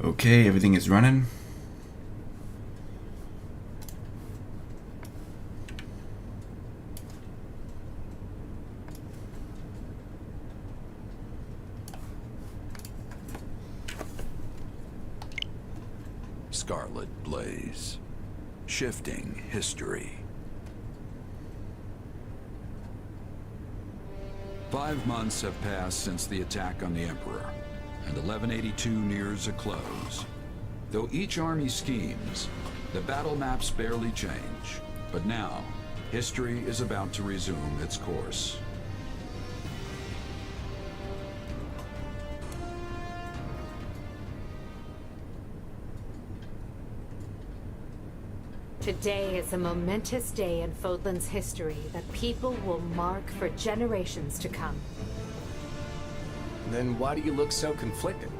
Okay, everything is running. Scarlet Blaze. Shifting history. 5 months have passed since the attack on the Emperor, and 1182 nears a close. Though each army schemes, the battle maps barely change. But now, history is about to resume its course. Today is a momentous day in Fodlan's history that people will mark for generations to come. Then why do you look so conflicted?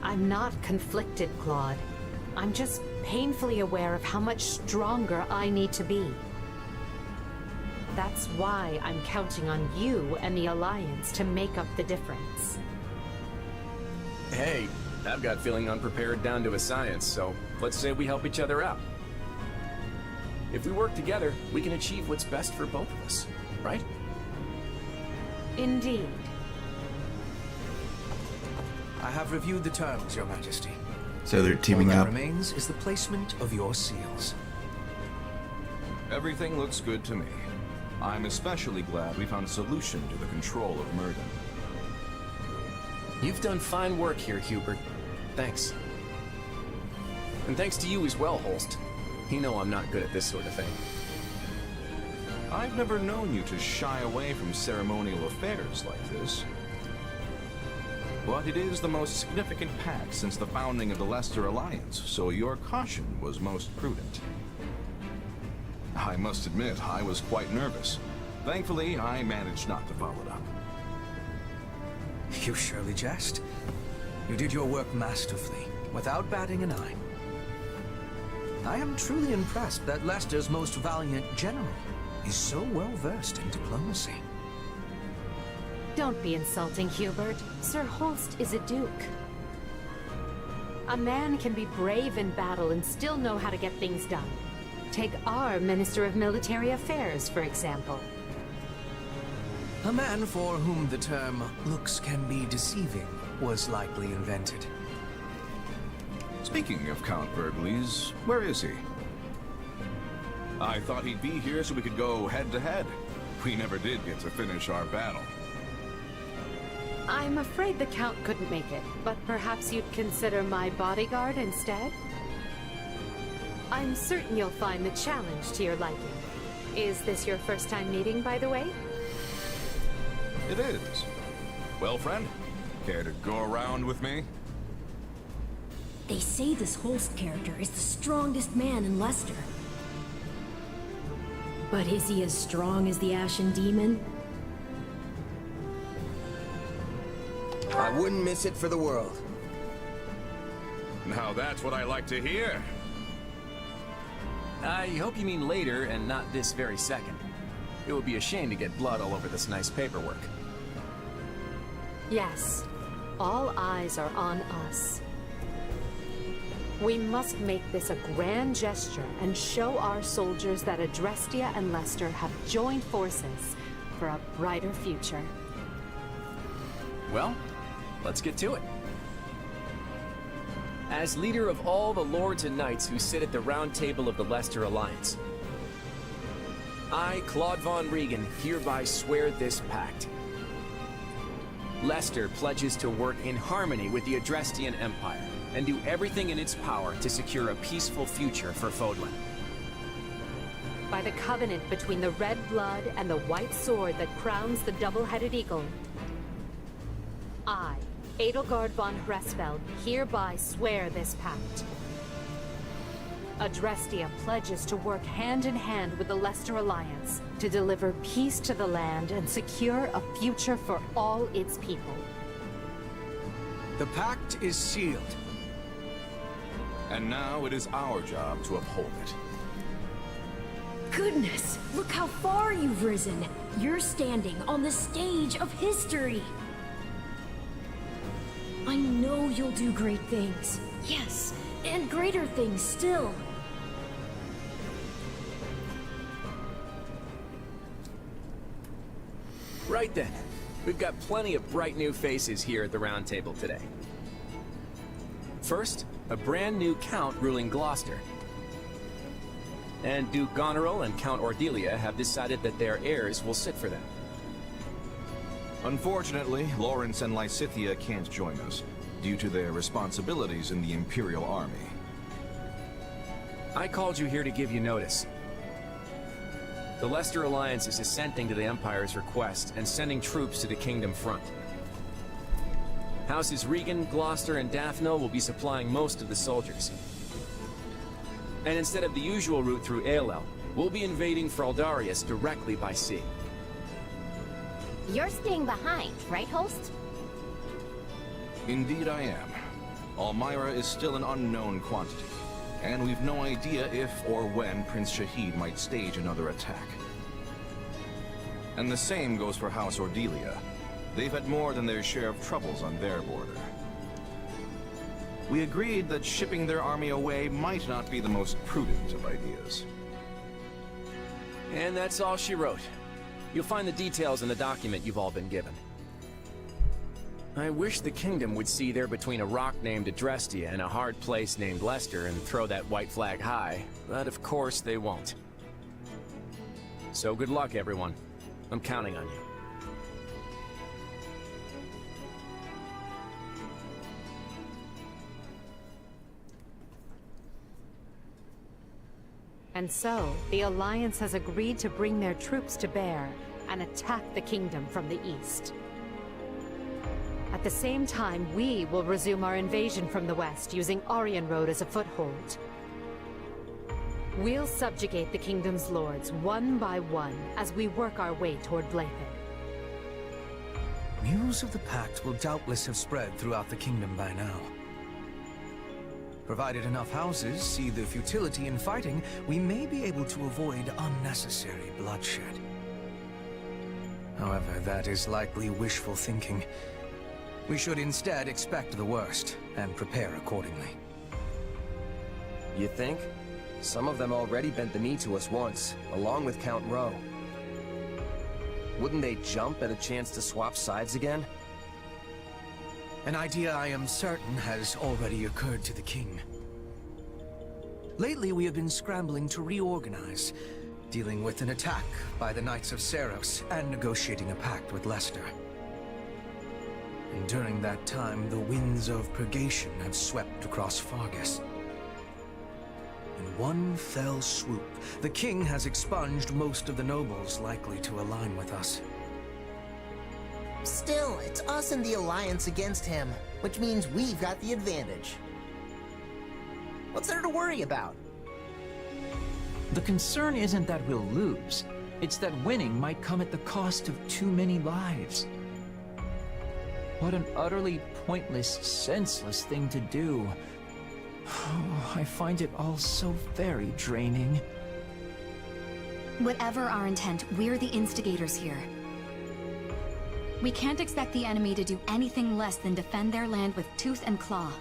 I'm not conflicted, Claude. I'm just painfully aware of how much stronger I need to be. That's why I'm counting on you and the Alliance to make up the difference. Hey, I've got feeling unprepared down to a science, so let's say we help each other out. If we work together, we can achieve what's best for both of us, right? Indeed. I have reviewed the terms, Your Majesty. So they're teaming All that up. remains is the placement of your seals. Everything looks good to me. I'm especially glad we found a solution to the control of Murden. You've done fine work here, Hubert. Thanks. And thanks to you as well, Holst. You know I'm not good at this sort of thing. I've never known you to shy away from ceremonial affairs like this. But it is the most significant pact since the founding of the Leicester Alliance, so your caution was most prudent. I must admit, I was quite nervous. Thankfully, I managed not to follow it up. You surely jest. You did your work masterfully, without batting an eye. I am truly impressed that Leicester's most valiant general is so well versed in diplomacy. Don't be insulting, Hubert. Sir Holst is a duke. A man can be brave in battle and still know how to get things done. Take our Minister of Military Affairs, for example. A man for whom the term looks can be deceiving was likely invented. Speaking of Count Burgleys, where is he? I thought he'd be here so we could go head-to-head. We never did get to finish our battle. I'm afraid the Count couldn't make it, but perhaps you'd consider my bodyguard instead? I'm certain you'll find the challenge to your liking. Is this your first time meeting, by the way? It is. Well, friend, care to go around with me? They say this Holst character is the strongest man in Leicester. But is he as strong as the Ashen Demon? I wouldn't miss it for the world. Now that's what I like to hear. I hope you mean later and not this very second. It would be a shame to get blood all over this nice paperwork. Yes. All eyes are on us. We must make this a grand gesture and show our soldiers that Adrestia and Leicester have joined forces for a brighter future. Well, let's get to it. As leader of all the lords and knights who sit at the round table of the Leicester Alliance, I, Claude von Regan, hereby swear this pact. Leicester pledges to work in harmony with the Adrestian Empire and do everything in its power to secure a peaceful future for Fodlan. By the covenant between the red blood and the white sword that crowns the double-headed eagle, I, Edelgard von Hresfeld, hereby swear this pact. Adrestia pledges to work hand in hand with the Leicester Alliance to deliver peace to the land and secure a future for all its people. The pact is sealed. And now it is our job to uphold it. Goodness, look how far you've risen. You're standing on the stage of history. I know you'll do great things. Yes, and greater things still. Right then. We've got plenty of bright new faces here at the Round Table today. First, a brand new Count ruling Gloucester. And Duke Goneril and Count Ordelia have decided that their heirs will sit for them. Unfortunately, Lawrence and Lysithea can't join us, due to their responsibilities in the Imperial Army. I called you here to give you notice. The Leicester Alliance is assenting to the Empire's request and sending troops to the Kingdom front. Houses Regan, Gloucester, and Daphne will be supplying most of the soldiers. And instead of the usual route through Aelel, we'll be invading Fraldarius directly by sea. You're staying behind, right, host? Indeed I am. Almyra is still an unknown quantity, and we've no idea if or when Prince Shahid might stage another attack. And the same goes for House Ordelia. They've had more than their share of troubles on their border. We agreed that shipping their army away might not be the most prudent of ideas. And that's all she wrote. You'll find the details in the document you've all been given. I wish the Kingdom would see they're between a rock named Adrestia and a hard place named Leicester and throw that white flag high, but of course they won't. So good luck, everyone. I'm counting on you. And so, the Alliance has agreed to bring their troops to bear and attack the Kingdom from the east. At the same time, we will resume our invasion from the west, using Aryan Road as a foothold. We'll subjugate the Kingdom's lords one by one as we work our way toward Blathen. News of the Pact will doubtless have spread throughout the Kingdom by now. Provided enough houses see the futility in fighting, we may be able to avoid unnecessary bloodshed. However, that is likely wishful thinking. We should instead expect the worst, and prepare accordingly. You think? Some of them already bent the knee to us once, along with Count Rowe. Wouldn't they jump at a chance to swap sides again? An idea I am certain has already occurred to the King. Lately we have been scrambling to reorganize, dealing with an attack by the Knights of Seros and negotiating a pact with Leicester. And during that time, the winds of purgation have swept across Fargus. In one fell swoop, the King has expunged most of the nobles likely to align with us. Still, it's us and the Alliance against him, which means we've got the advantage. What's there to worry about? The concern isn't that we'll lose. It's that winning might come at the cost of too many lives. What an utterly pointless, senseless thing to do. Oh, I find it all so very draining. Whatever our intent, we're the instigators here. We can't expect the enemy to do anything less than defend their land with tooth and claw.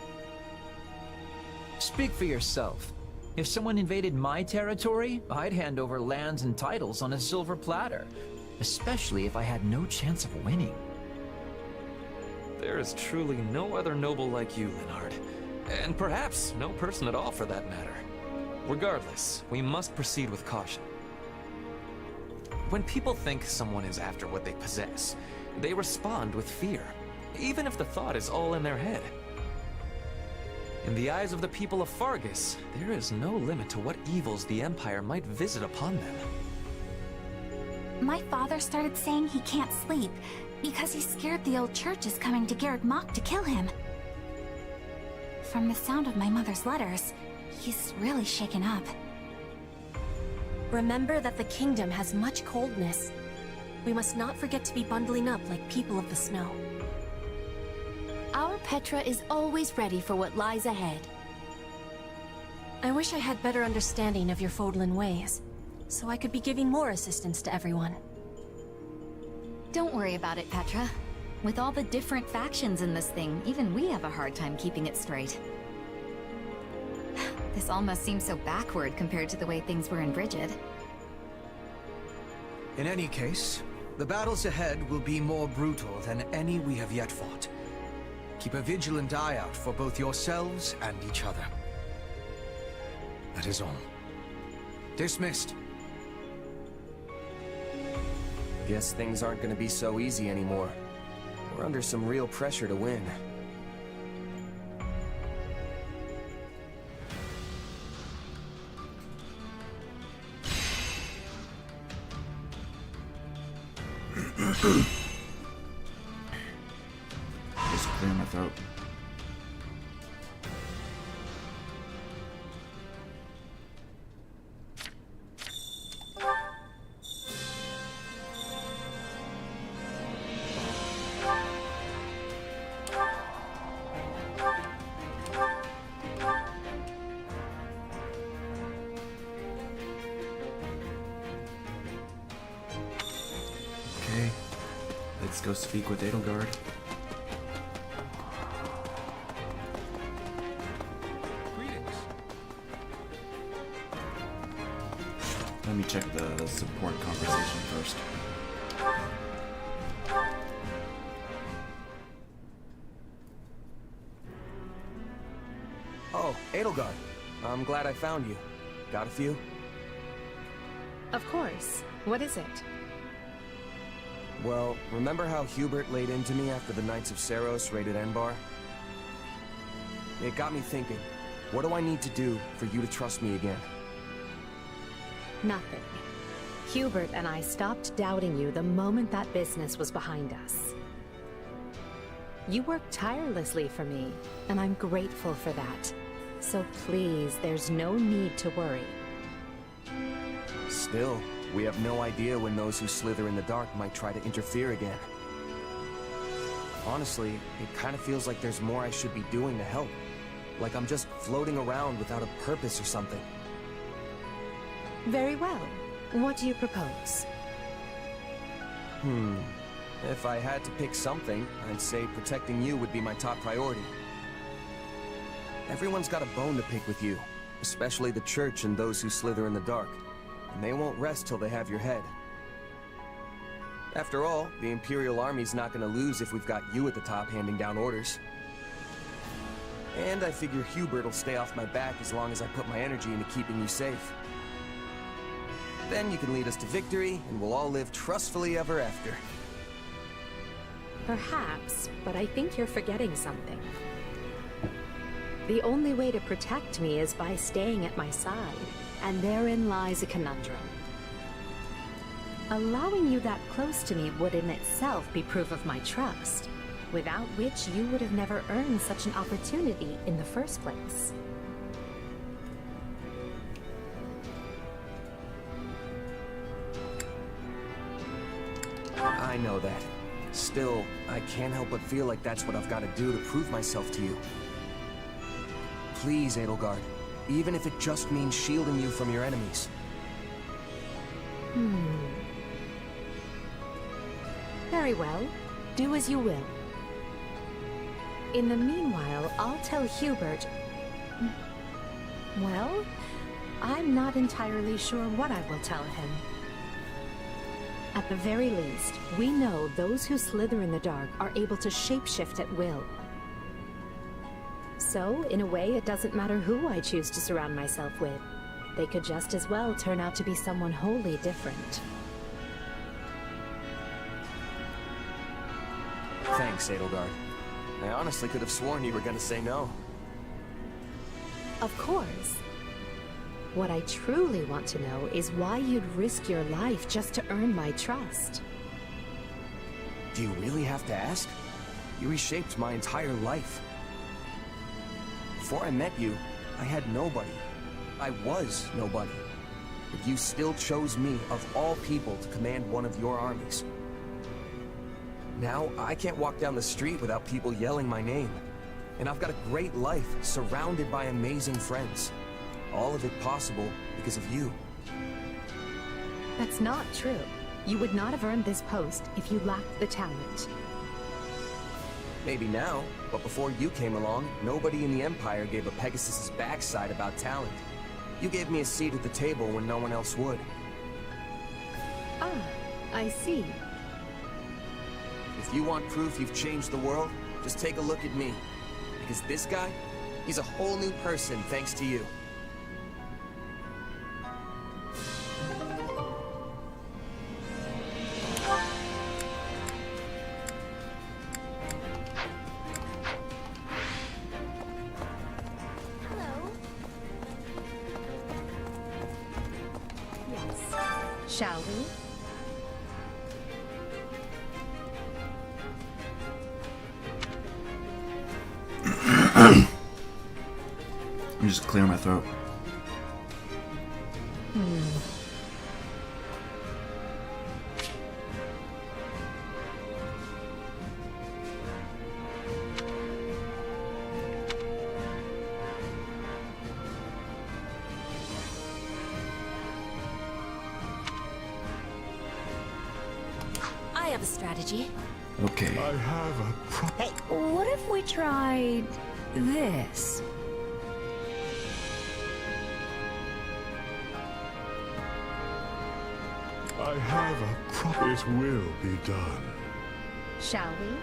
Speak for yourself. If someone invaded my territory, I'd hand over lands and titles on a silver platter. Especially if I had no chance of winning. There is truly no other noble like you, Linhard. And perhaps no person at all for that matter. Regardless, we must proceed with caution. When people think someone is after what they possess, they respond with fear, even if the thought is all in their head. In the eyes of the people of Fargus, there is no limit to what evils the Empire might visit upon them. My father started saying he can't sleep because he's scared the old church is coming to Garrett Mach to kill him. From the sound of my mother's letters, he's really shaken up. Remember that the Kingdom has much coldness. We must not forget to be bundling up like people of the snow. Our Petra is always ready for what lies ahead. I wish I had better understanding of your Fodlan ways, so I could be giving more assistance to everyone. Don't worry about it, Petra. With all the different factions in this thing, even we have a hard time keeping it straight. This almost seems so backward compared to the way things were in Brigid. In any case, the battles ahead will be more brutal than any we have yet fought. Keep a vigilant eye out for both yourselves and each other. That is all. Dismissed. Guess things aren't gonna be so easy anymore. We're under some real pressure to win. Just clear my throat. Okay, let's go speak with Edelgard. Greetings. Let me check the support conversation first. Oh, Edelgard. I'm glad I found you. Got a few? Of course. What is it? Well, remember how Hubert laid into me after the Knights of Seiros raided Enbar? It got me thinking, what do I need to do for you to trust me again? Nothing. Hubert and I stopped doubting you the moment that business was behind us. You worked tirelessly for me, and I'm grateful for that. So please, there's no need to worry. Still, we have no idea when those who slither in the dark might try to interfere again. Honestly, it kind of feels like there's more I should be doing to help. Like I'm just floating around without a purpose or something. Very well. What do you propose? If I had to pick something, I'd say protecting you would be my top priority. Everyone's got a bone to pick with you, especially the Church and those who slither in the dark. And they won't rest till they have your head. After all, the Imperial Army's not gonna lose if we've got you at the top handing down orders. And I figure Hubert will stay off my back as long as I put my energy into keeping you safe. Then you can lead us to victory, and we'll all live trustfully ever after. Perhaps, but I think you're forgetting something. The only way to protect me is by staying at my side, and therein lies a conundrum. Allowing you that close to me would in itself be proof of my trust, without which you would have never earned such an opportunity in the first place. I know that. Still, I can't help but feel like that's what I've got to do to prove myself to you. Please, Edelgard. Even if it just means shielding you from your enemies. Very well. Do as you will. In the meanwhile, I'll tell Hubert... Well, I'm not entirely sure what I will tell him. At the very least, we know those who slither in the dark are able to shapeshift at will. So, in a way, it doesn't matter who I choose to surround myself with. They could just as well turn out to be someone wholly different. Thanks, Edelgard. I honestly could have sworn you were gonna say no. Of course. What I truly want to know is why you'd risk your life just to earn my trust. Do you really have to ask? You reshaped my entire life. Before I met you, I had nobody. I was nobody. But you still chose me, of all people, to command one of your armies. Now, I can't walk down the street without people yelling my name. And I've got a great life, surrounded by amazing friends. All of it possible because of you. That's not true. You would not have earned this post if you lacked the talent. Maybe now, but before you came along, nobody in the Empire gave a Pegasus's backside about talent. You gave me a seat at the table when no one else would. Ah, I see. If you want proof you've changed the world, just take a look at me. Because this guy, he's a whole new person thanks to you. Shall we? I'm just clearing my throat. I have a strategy. Okay. I have a Hey, what if we tried this? I have a It will be done. Shall we?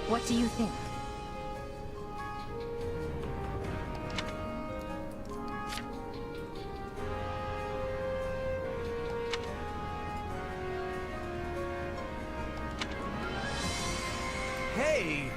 What do you think? Hey!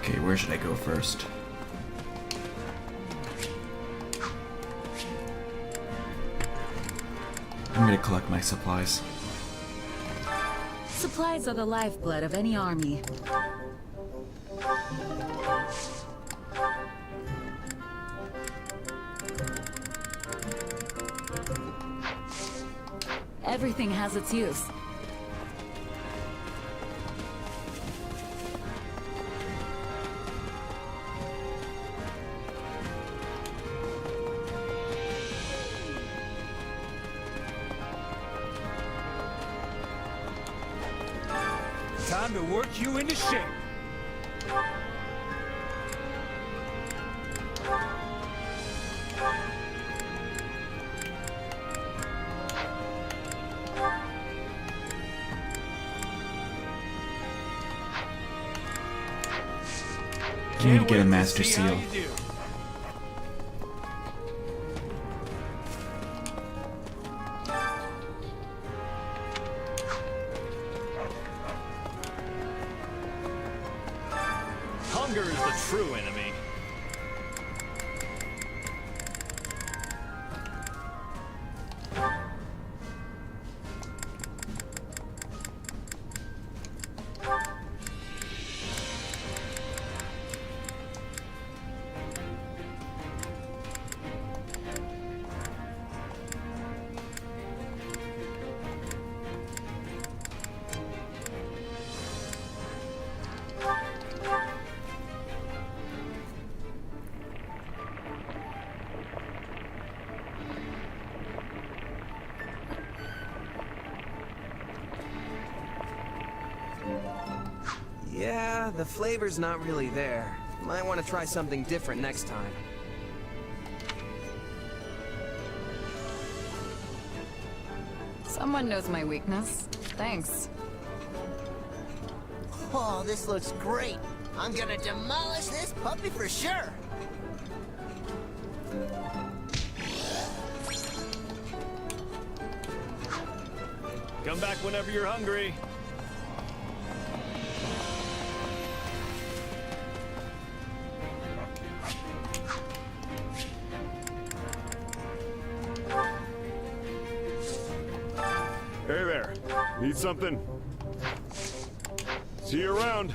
Okay, where should I go first? I'm gonna collect my supplies. Supplies are the lifeblood of any army. Everything has its use. Time to work you into shape. I need to get a master seal. Hunger is the true enemy. Yeah, the flavor's not really there. Might want to try something different next time. Someone knows my weakness. Thanks. Oh, this looks great. I'm gonna demolish this puppy for sure. Come back whenever you're hungry. Hey there. Need something? See you around.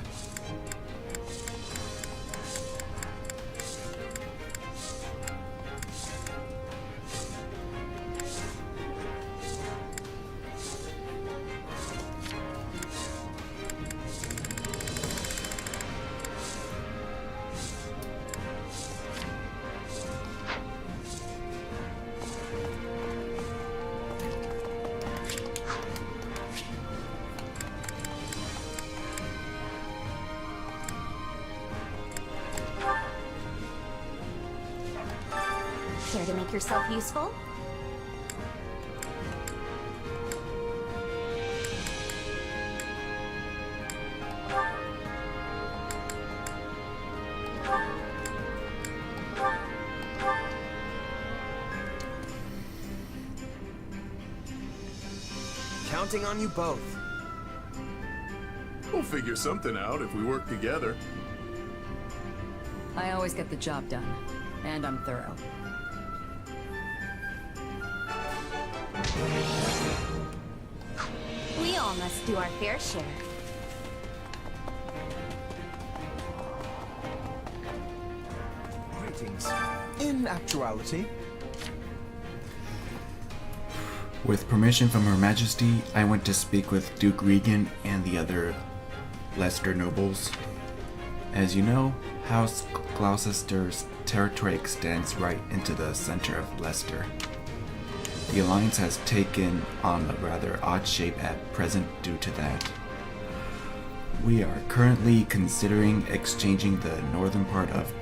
Care to make yourself useful? Counting on you both. We'll figure something out if we work together. I always get the job done, and I'm thorough. We all must do our fair share. Greetings. In actuality, With permission from Her Majesty, I went to speak with Duke Regan and the other Leicester nobles. As you know, House Gloucester's territory extends right into the center of Leicester. The alliance has taken on a rather odd shape at present due to that. We are currently considering exchanging the northern part of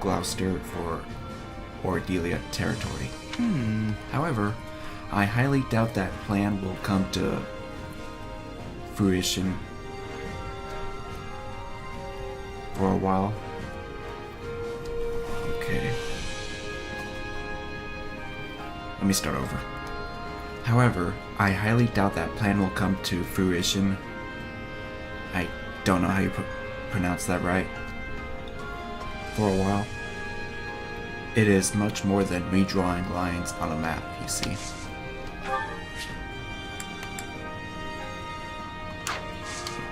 Gloucester for Ordelia territory. However, I highly doubt that plan will come to fruition for a while. Okay. Let me start over. However, I highly doubt that plan will come to fruition. I don't know how you pronounce that right. For a while. It is much more than redrawing lines on a map, you see.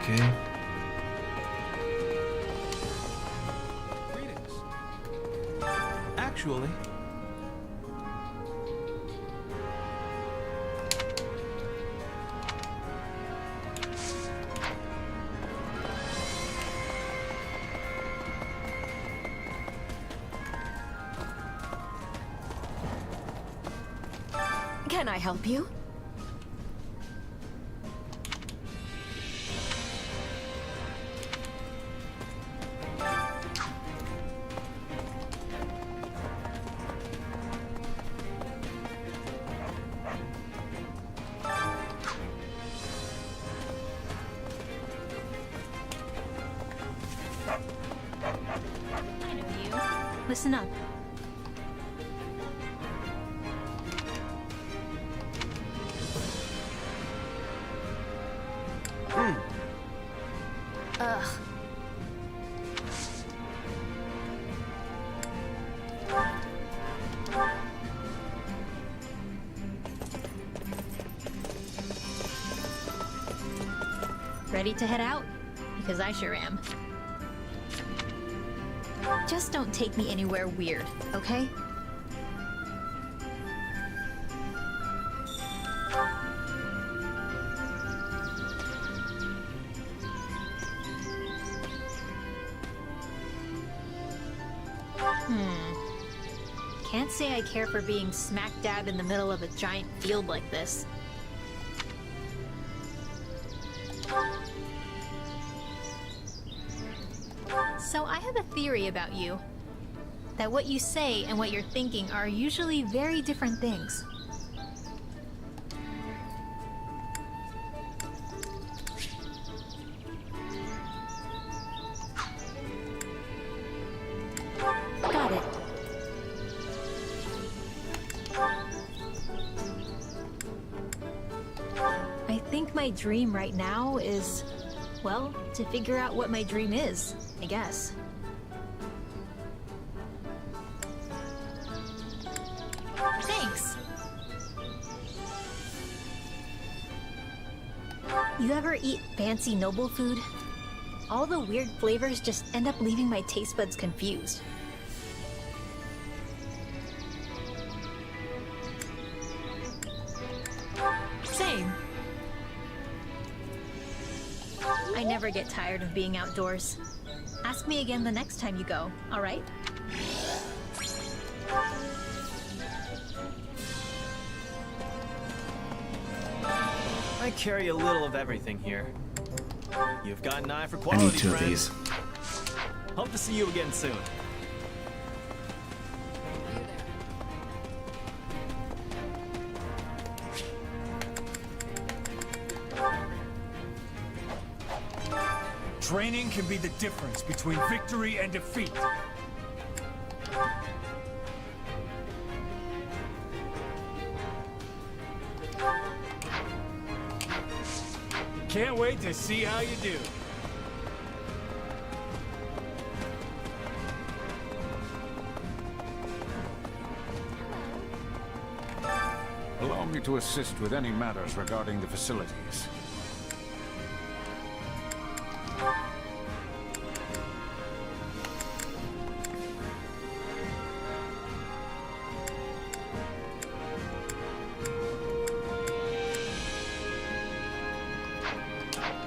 Okay. greetings. Actually, Can I help you? Listen up. Ugh. Ready to head out? Because I sure am. Just don't take me anywhere weird, okay? Can't say I care for being smack dab in the middle of a giant field like this. So I have a theory about you. That what you say and what you're thinking are usually very different things. my dream right now is, well, to figure out what my dream is, I guess. Thanks. You ever eat fancy noble food? All the weird flavors just end up leaving my taste buds confused. Same. I never get tired of being outdoors. Ask me again the next time you go, alright? I carry a little of everything here. You've got an eye for I quality, need 2 of friend. these. Hope to see you again soon. Training can be the difference between victory and defeat. Can't wait to see how you do. Allow me to assist with any matters regarding the facilities.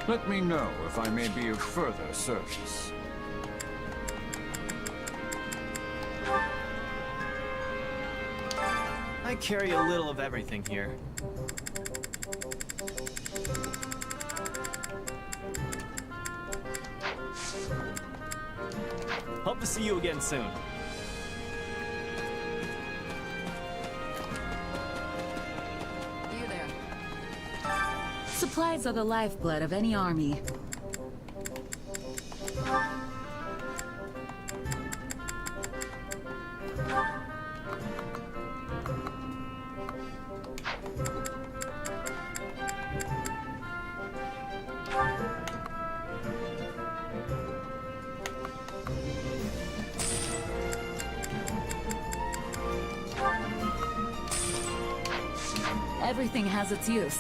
Let me know if I may be of further service. I carry a little of everything here. Hope to see you again soon. You there. Supplies are the lifeblood of any army. Everything has its use.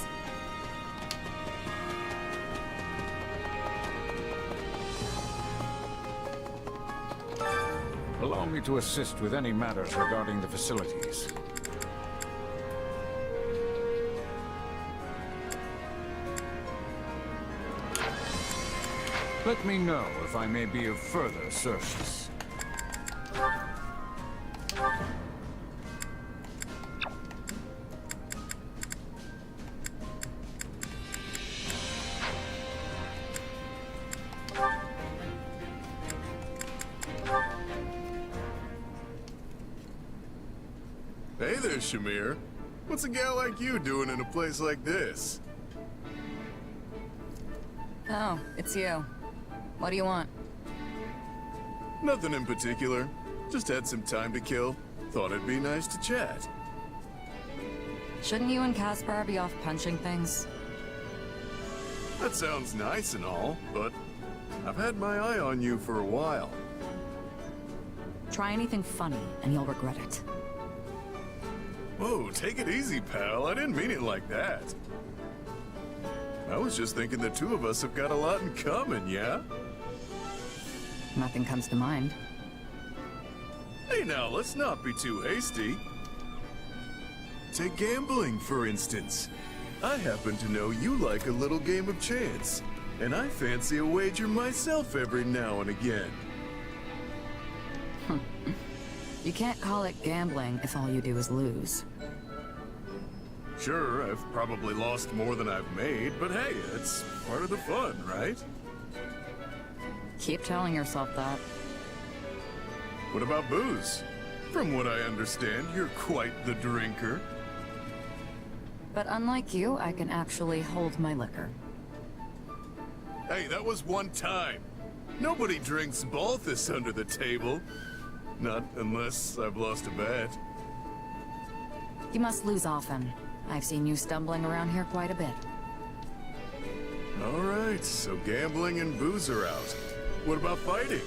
Allow me to assist with any matters regarding the facilities. Let me know if I may be of further service. Hey there, Shamir. What's a gal like you doing in a place like this? Oh, it's you. What do you want? Nothing in particular. Just had some time to kill. Thought it'd be nice to chat. Shouldn't you and Caspar be off punching things? That sounds nice and all, but I've had my eye on you for a while. Try anything funny, and you'll regret it. Whoa, take it easy, pal. I didn't mean it like that. I was just thinking the two of us have got a lot in common, yeah? Nothing comes to mind. Hey now, let's not be too hasty. Take gambling, for instance. I happen to know you like a little game of chance, and I fancy a wager myself every now and again. You can't call it gambling if all you do is lose. Sure, I've probably lost more than I've made, but hey, it's part of the fun, right? Keep telling yourself that. What about booze? From what I understand, you're quite the drinker. But unlike you, I can actually hold my liquor. Hey, that was one time. Nobody drinks Balthus under the table. Not unless I've lost a bet. You must lose often. I've seen you stumbling around here quite a bit. Alright, so gambling and booze are out. What about fighting?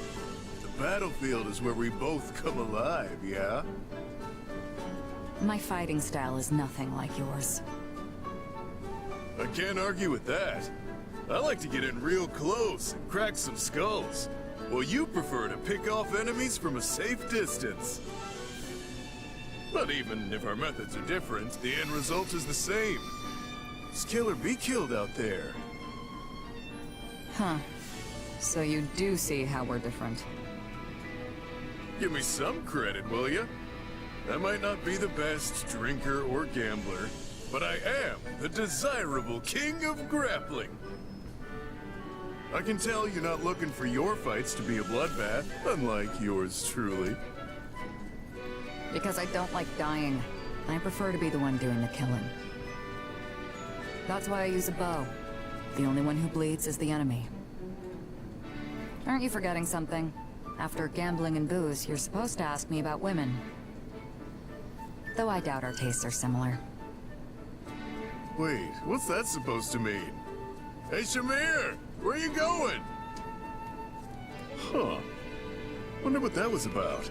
The battlefield is where we both come alive, yeah? My fighting style is nothing like yours. I can't argue with that. I like to get in real close and crack some skulls. Well, you prefer to pick off enemies from a safe distance. But even if our methods are different, the end result is the same. It's kill or be killed out there. Huh. So you do see how we're different. Give me some credit, will ya? I might not be the best drinker or gambler, but I am the desirable king of grappling. I can tell you're not looking for your fights to be a bloodbath, unlike yours truly. Because I don't like dying. I prefer to be the one doing the killing. That's why I use a bow. The only one who bleeds is the enemy. Aren't you forgetting something? After gambling and booze, you're supposed to ask me about women. Though I doubt our tastes are similar. Wait, what's that supposed to mean? Hey, Shamir! Where you going? Huh. Wonder what that was about.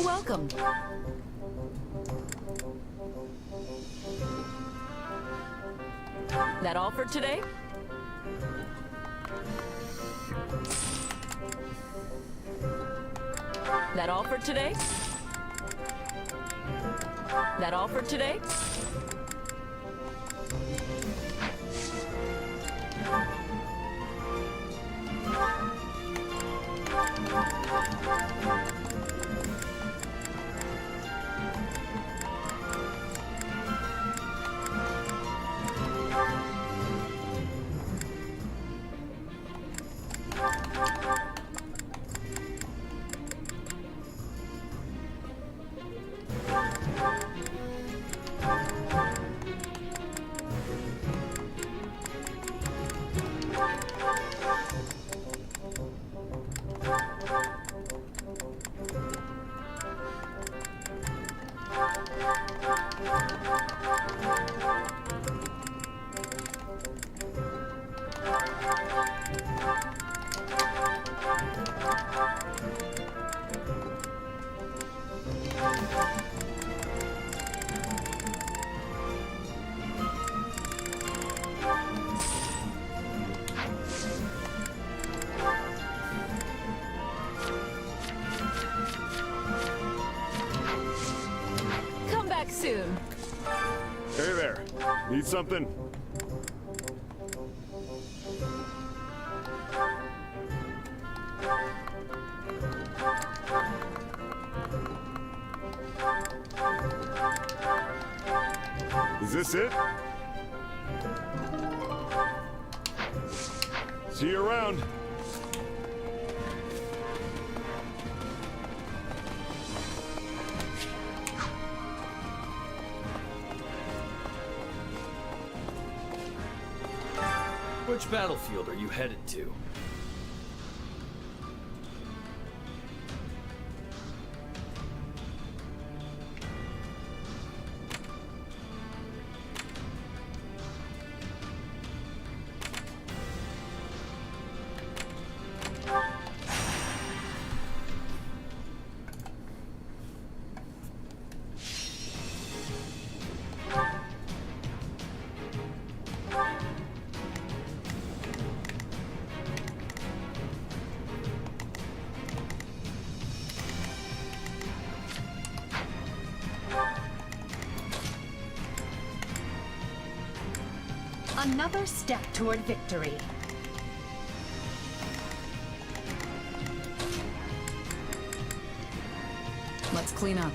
Welcome. That all for today? That all for today? That all for today? Come back soon. Hey there. Need something? Is this it? See you around. Which battlefield are you headed to? Another step toward victory. clean up.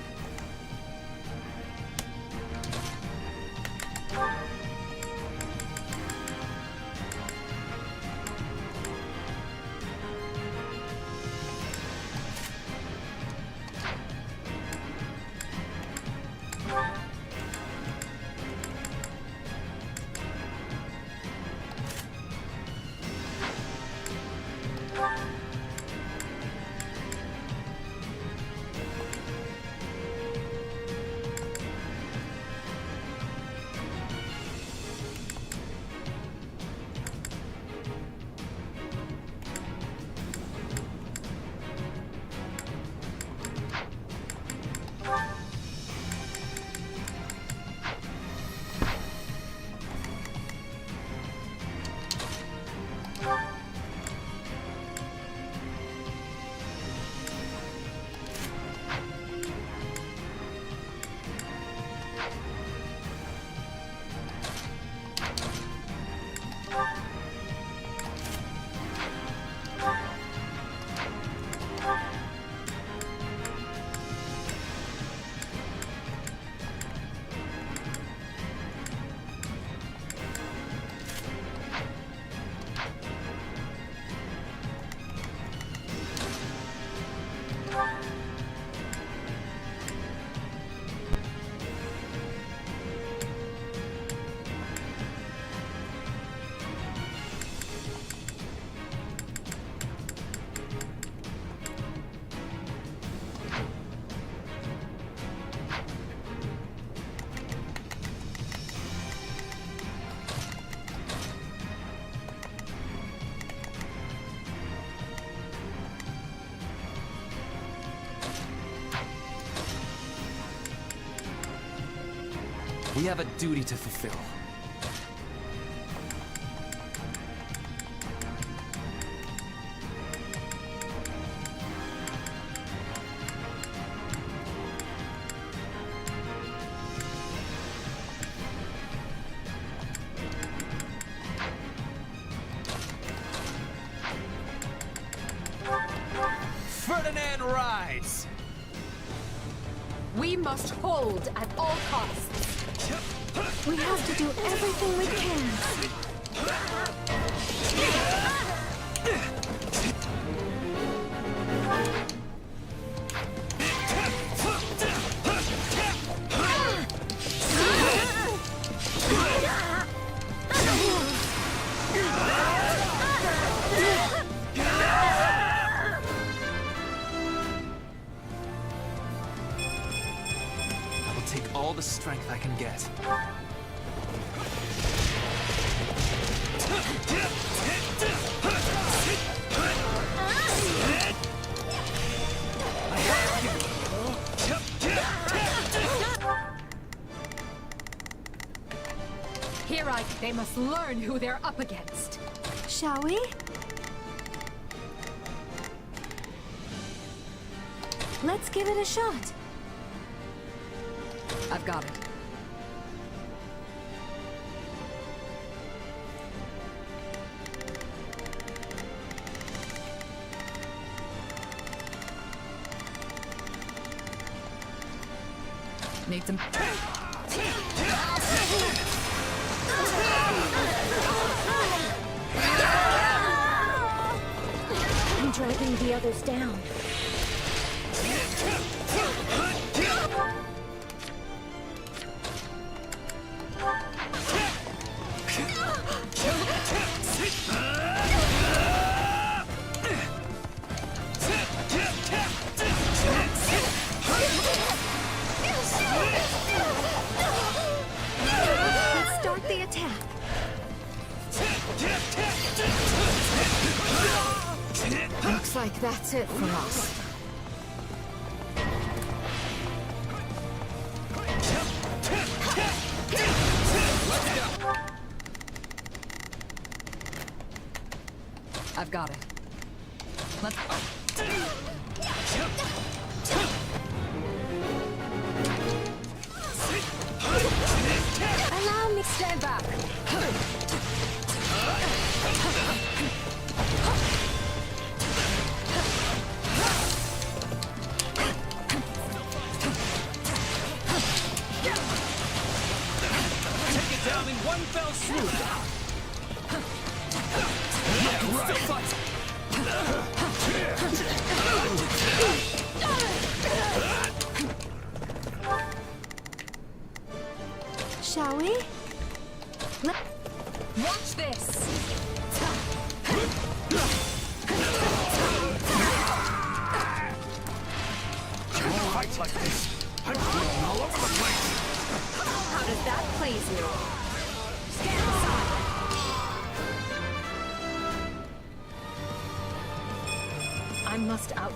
We have a duty to fulfill. Ferdinand rides! We must hold at all costs. We have to do everything we can. I will take all the strength I can get. They must learn who they're up against. Shall we? Let's give it a shot. I've got it. Need some... I'm dragging the others down. Let's start the attack. Looks like that's it for us. I've got it. Let's... Allow me stand back. in one fell swoop. Yeah, right. Shall we? Watch this! Fights like this, I'm falling all over the place. How does that please you? Stand aside! I must out.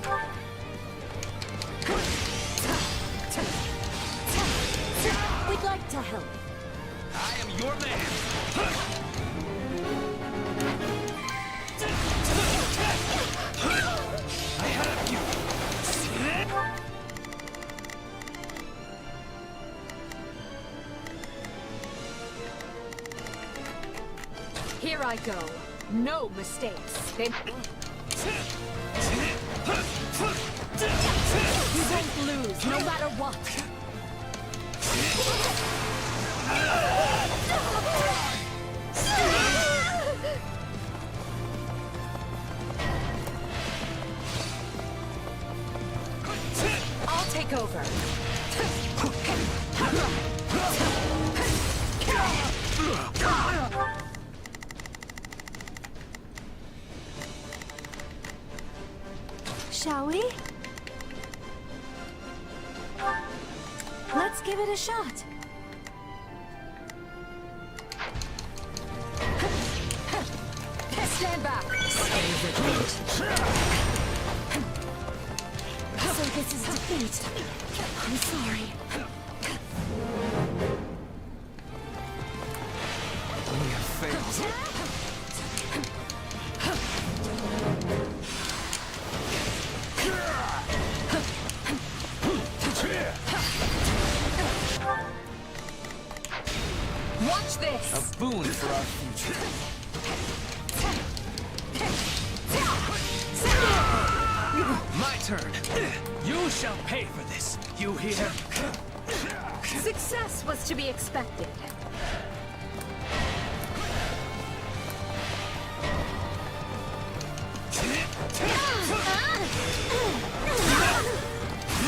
We'd like to help. I am your man. I have you. Here I go. No mistakes. You won't lose, no matter what. I'll take over. Shall we? Let's give it a shot. Stand back. So this is defeat. I'm sorry. We have failed. Watch this! A boon for our future. My turn. You shall pay for this. You hear? Success was to be expected.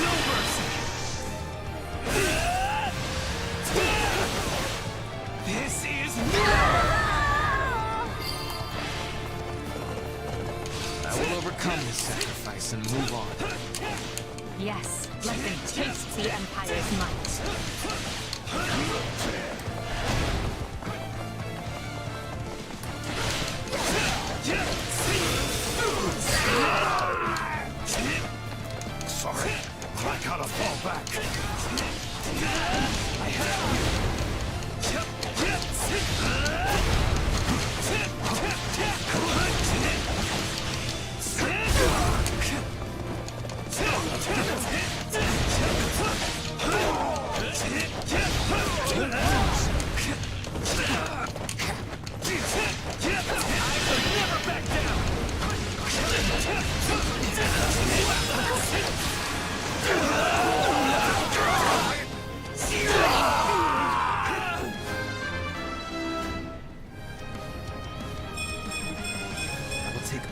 No mercy. This is I will overcome this sacrifice and move on. Yes, let them taste the Empire's might. Sorry, I gotta fall back. I have you.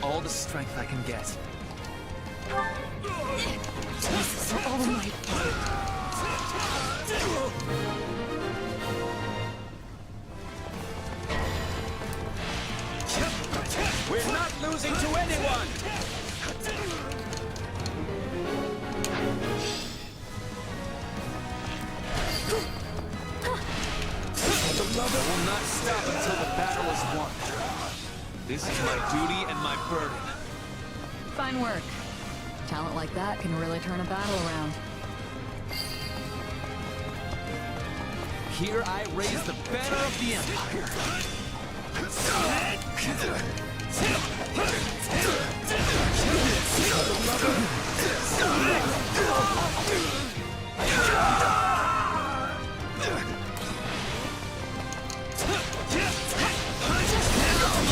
All the strength I can get. This is all my We're not losing to anyone! I will not stop until the battle is won. This is my duty and my burden. Fine work. Talent like that can really turn a battle around. Here I raise the banner of the Empire.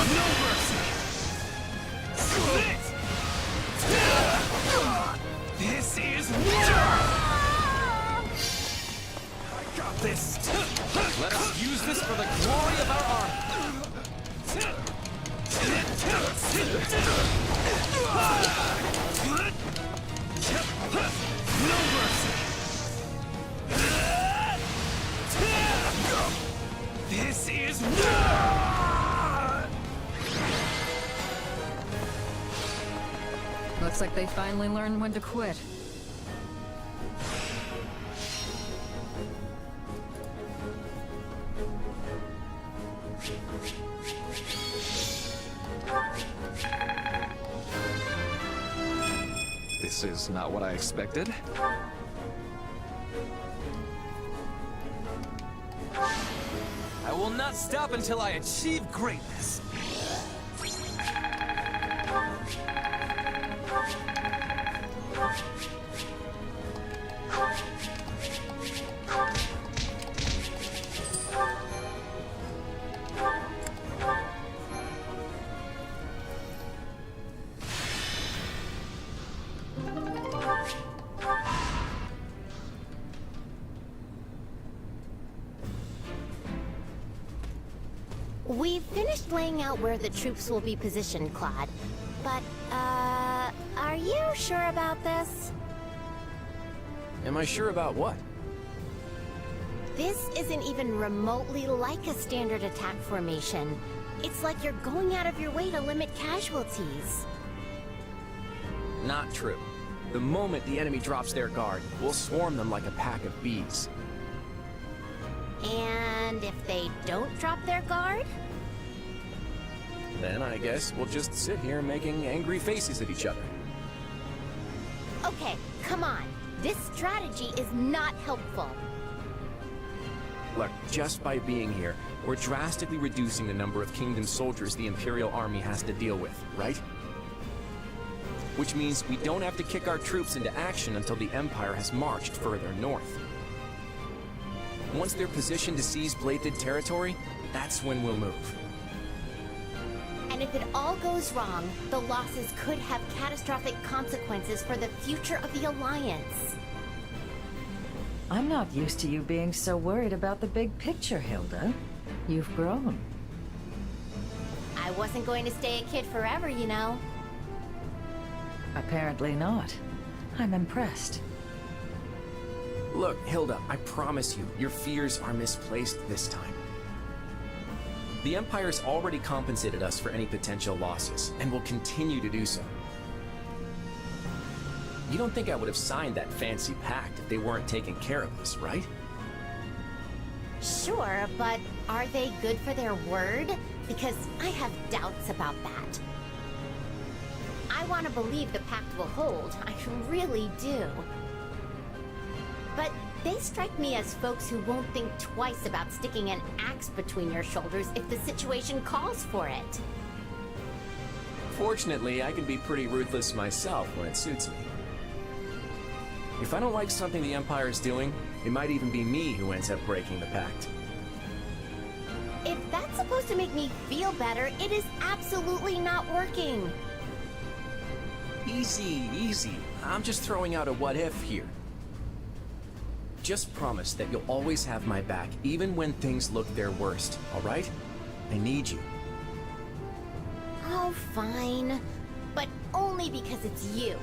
No mercy. This is war! I got this. Let us use this is for the glory of our army. No mercy. This is war! Looks like they finally learned when to quit. This is not what I expected. I will not stop until I achieve greatness. We've finished laying out where the troops will be positioned, Claude. But, are you sure about this? Am I sure about what? This isn't even remotely like a standard attack formation. It's like you're going out of your way to limit casualties. Not true. The moment the enemy drops their guard, we'll swarm them like a pack of bees. And if they don't drop their guard? Then I guess we'll just sit here making angry faces at each other. Okay, come on. This strategy is not helpful. Look, just by being here, we're drastically reducing the number of Kingdom soldiers the Imperial Army has to deal with, right? Which means we don't have to kick our troops into action until the Empire has marched further north. Once they're positioned to seize Bladed territory, that's when we'll move. And if it all goes wrong, the losses could have catastrophic consequences for the future of the Alliance. I'm not used to you being so worried about the big picture, Hilda. You've grown. I wasn't going to stay a kid forever, you know. Apparently not. I'm impressed. Look, Hilda, I promise you, your fears are misplaced this time. The Empire's already compensated us for any potential losses, and will continue to do so. You don't think I would have signed that fancy pact if they weren't taking care of us, right? Sure, but are they good for their word? Because I have doubts about that. I want to believe the pact will hold. I really do. But they strike me as folks who won't think twice about sticking an axe between your shoulders if the situation calls for it. Fortunately, I can be pretty ruthless myself when it suits me. If I don't like something the Empire is doing, it might even be me who ends up breaking the pact. If that's supposed to make me feel better, it is absolutely not working. Easy, easy. I'm just throwing out a what if here. Just promise that you'll always have my back, even when things look their worst, all right? I need you. Oh, fine. But only because it's you.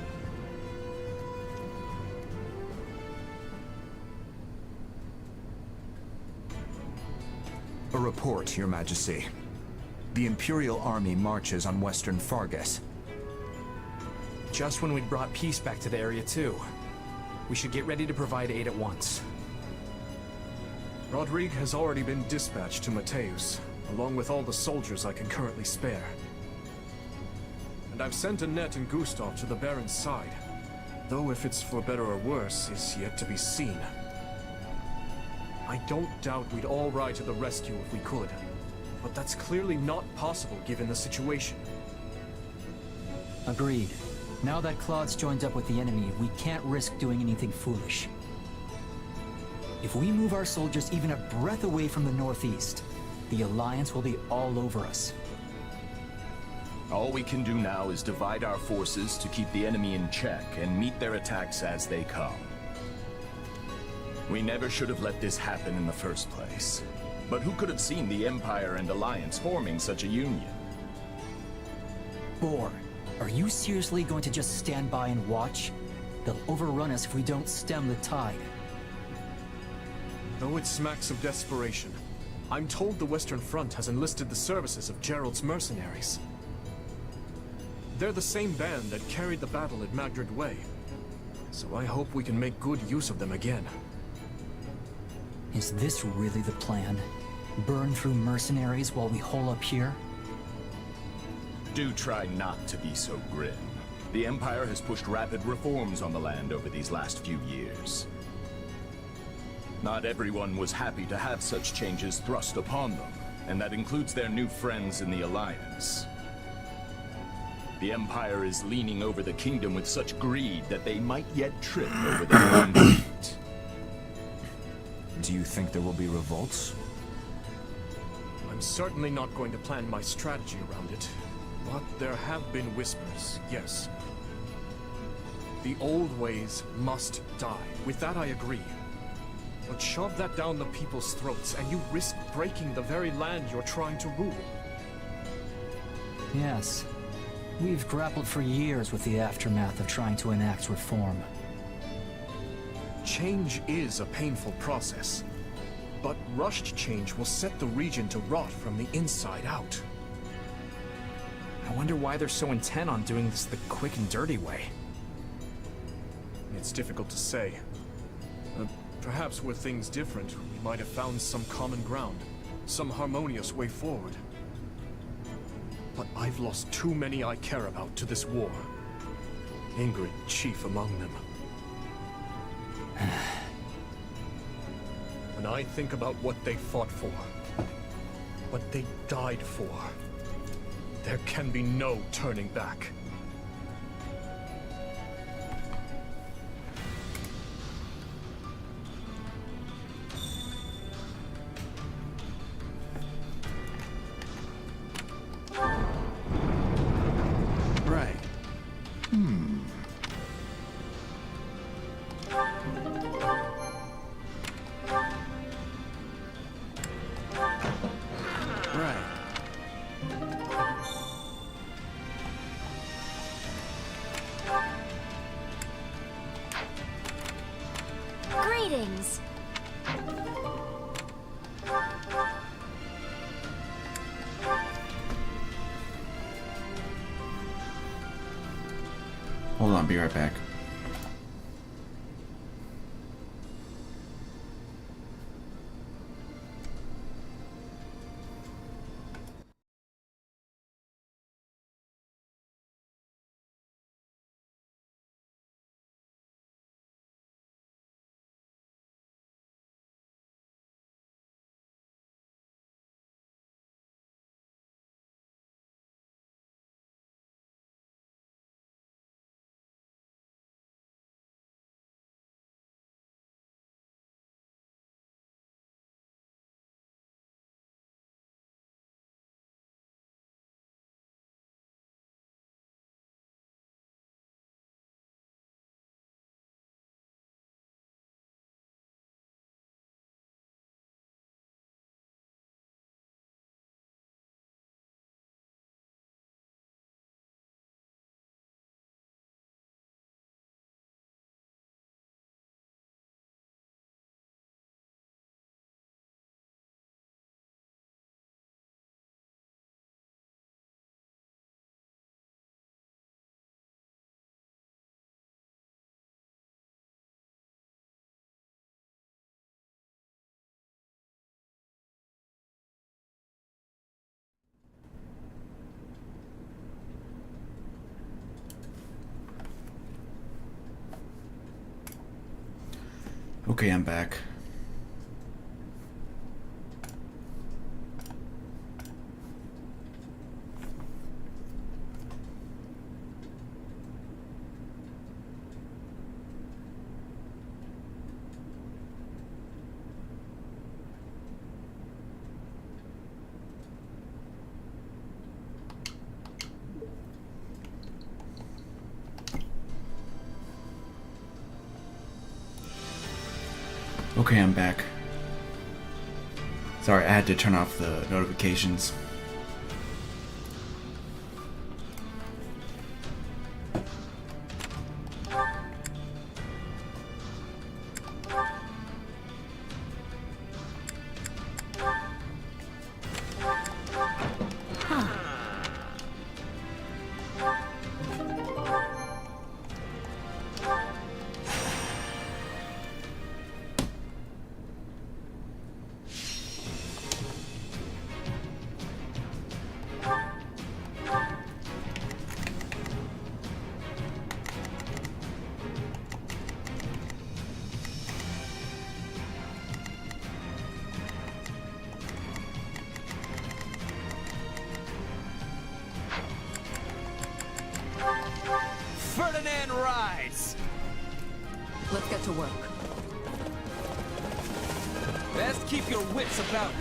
A report, Your Majesty. The Imperial Army marches on Western Fargus. Just when we'd brought peace back to the area, too. We should get ready to provide aid at once. Rodrigue has already been dispatched to Mateus, along with all the soldiers I can currently spare. And I've sent Annette and Gustav to the Baron's side, though if it's for better or worse is yet to be seen. I don't doubt we'd all ride to the rescue if we could, but that's clearly not possible given the situation. Agreed. Now that Claude's joined up with the enemy, we can't risk doing anything foolish. If we move our soldiers even a breath away from the northeast, the Alliance will be all over us. All we can do now is divide our forces to keep the enemy in check and meet their attacks as they come. We never should have let this happen in the first place. But who could have seen the Empire and Alliance forming such a union? Boar, are you seriously going to just stand by and watch? They'll overrun us if we don't stem the tide. Though it smacks of desperation, I'm told the Western Front has enlisted the services of Gerald's mercenaries. They're the same band that carried the battle at Magdred Way, so I hope we can make good use of them again. Is this really the plan? Burn through mercenaries while we hole up here? Do try not to be so grim. The Empire has pushed rapid reforms on the land over these last few years. Not everyone was happy to have such changes thrust upon them, and that includes their new friends in the Alliance. The Empire is leaning over the kingdom with such greed that they might yet trip over their own feet. Do you think there will be revolts? I'm certainly not going to plan my strategy around it, but there have been whispers, yes. The old ways must die. With that I agree. But shove that down the people's throats, and you risk breaking the very land you're trying to rule. Yes. We've grappled for years with the aftermath of trying to enact reform. Change is a painful process, but rushed change will set the region to rot from the inside out. I wonder why they're so intent on doing this the quick and dirty way. It's difficult to say. Perhaps were things different, we might have found some common ground, some harmonious way forward. But I've lost too many I care about to this war. Ingrid chief among them. When I think about what they fought for, what they died for, there can be no turning back. Greetings. Hold on, be right back. Okay, I'm back. Okay, I'm back. Sorry, I had to turn off the notifications. Ferdinand rides! Let's get to work. Best keep your wits about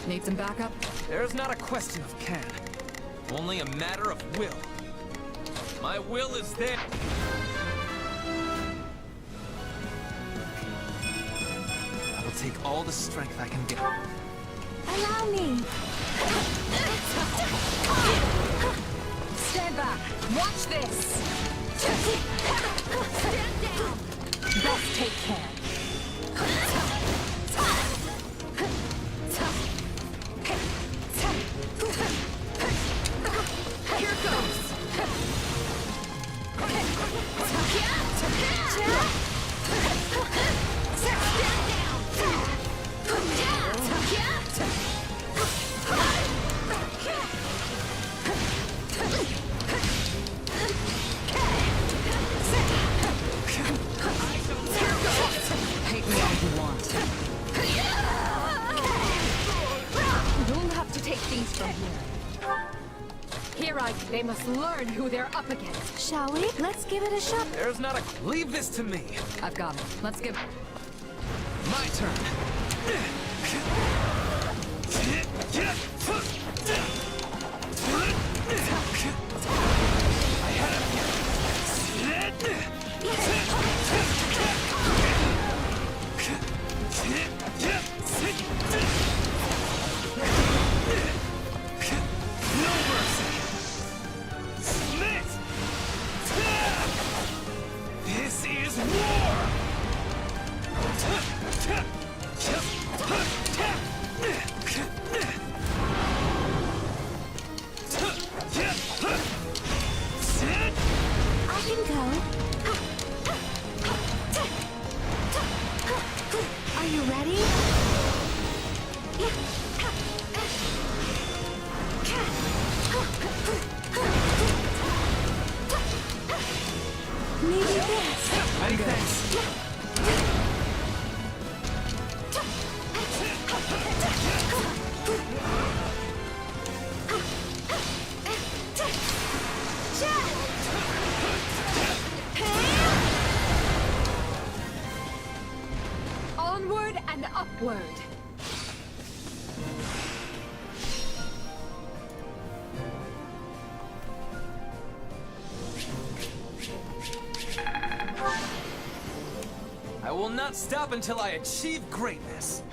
Need some backup? There's not a question of can. Only a matter of will. My will is there. I will take all the strength I can get. Allow me. Stand back. Watch this. Stand down. Best take care. Here goes. They must learn who they're up against. Shall we? Let's give it a shot. There's not a... Leave this to me. I've got it. Let's give... My turn. This is war! I can go. Are you ready? Maybe this. Many thanks. Onward and upward. I will not stop until I achieve greatness.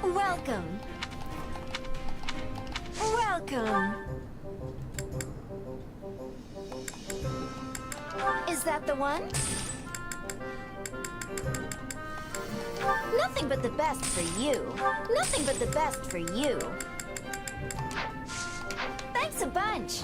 Welcome. Welcome. Is that the one? Nothing but the best for you. Nothing but the best for you. Thanks a bunch.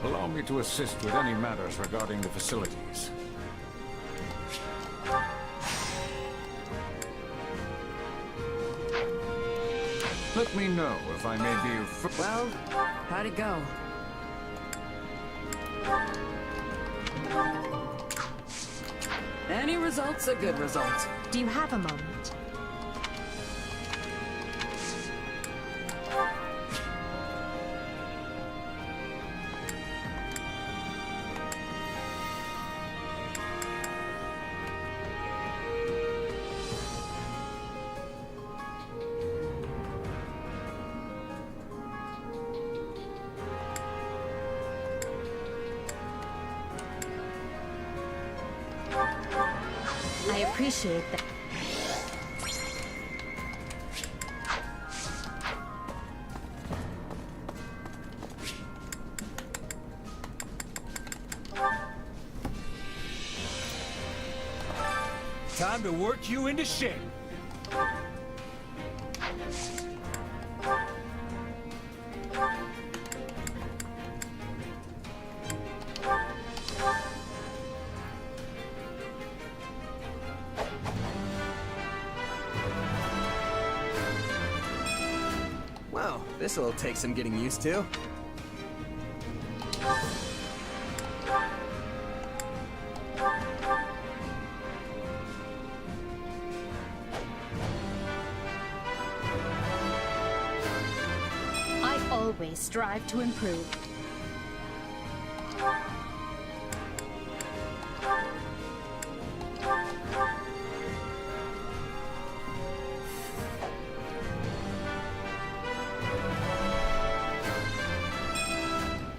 Allow me to assist with any matters regarding the facilities. Let me know if I may be of... Well, how'd it go? Any result's a good result. Do you have a moment? I appreciate that. Time to work you into shape. Well, this'll take some getting used to. always strive to improve.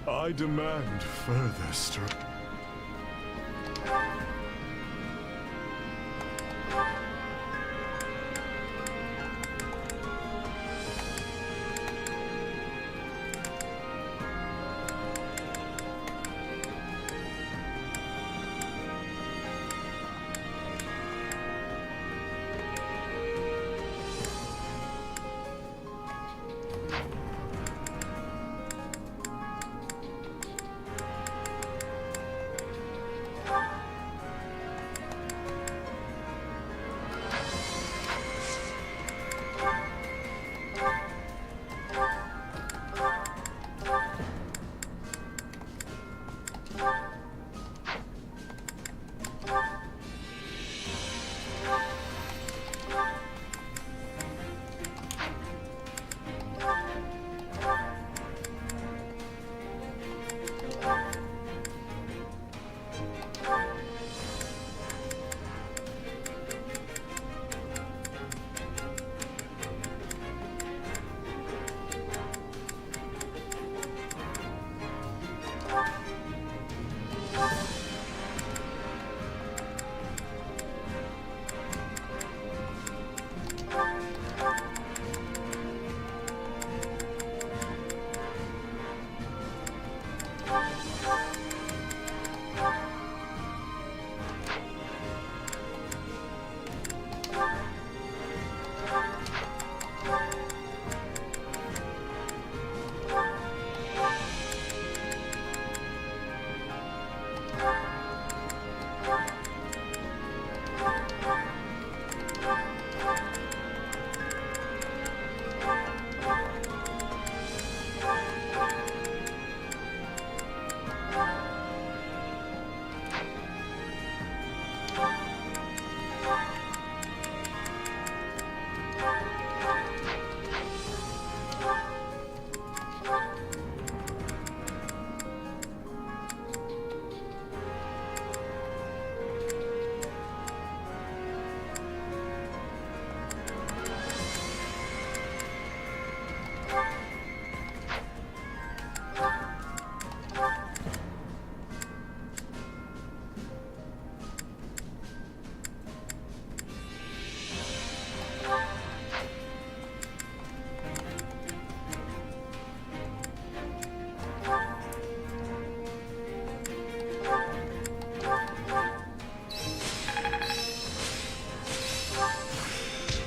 I demand further strength.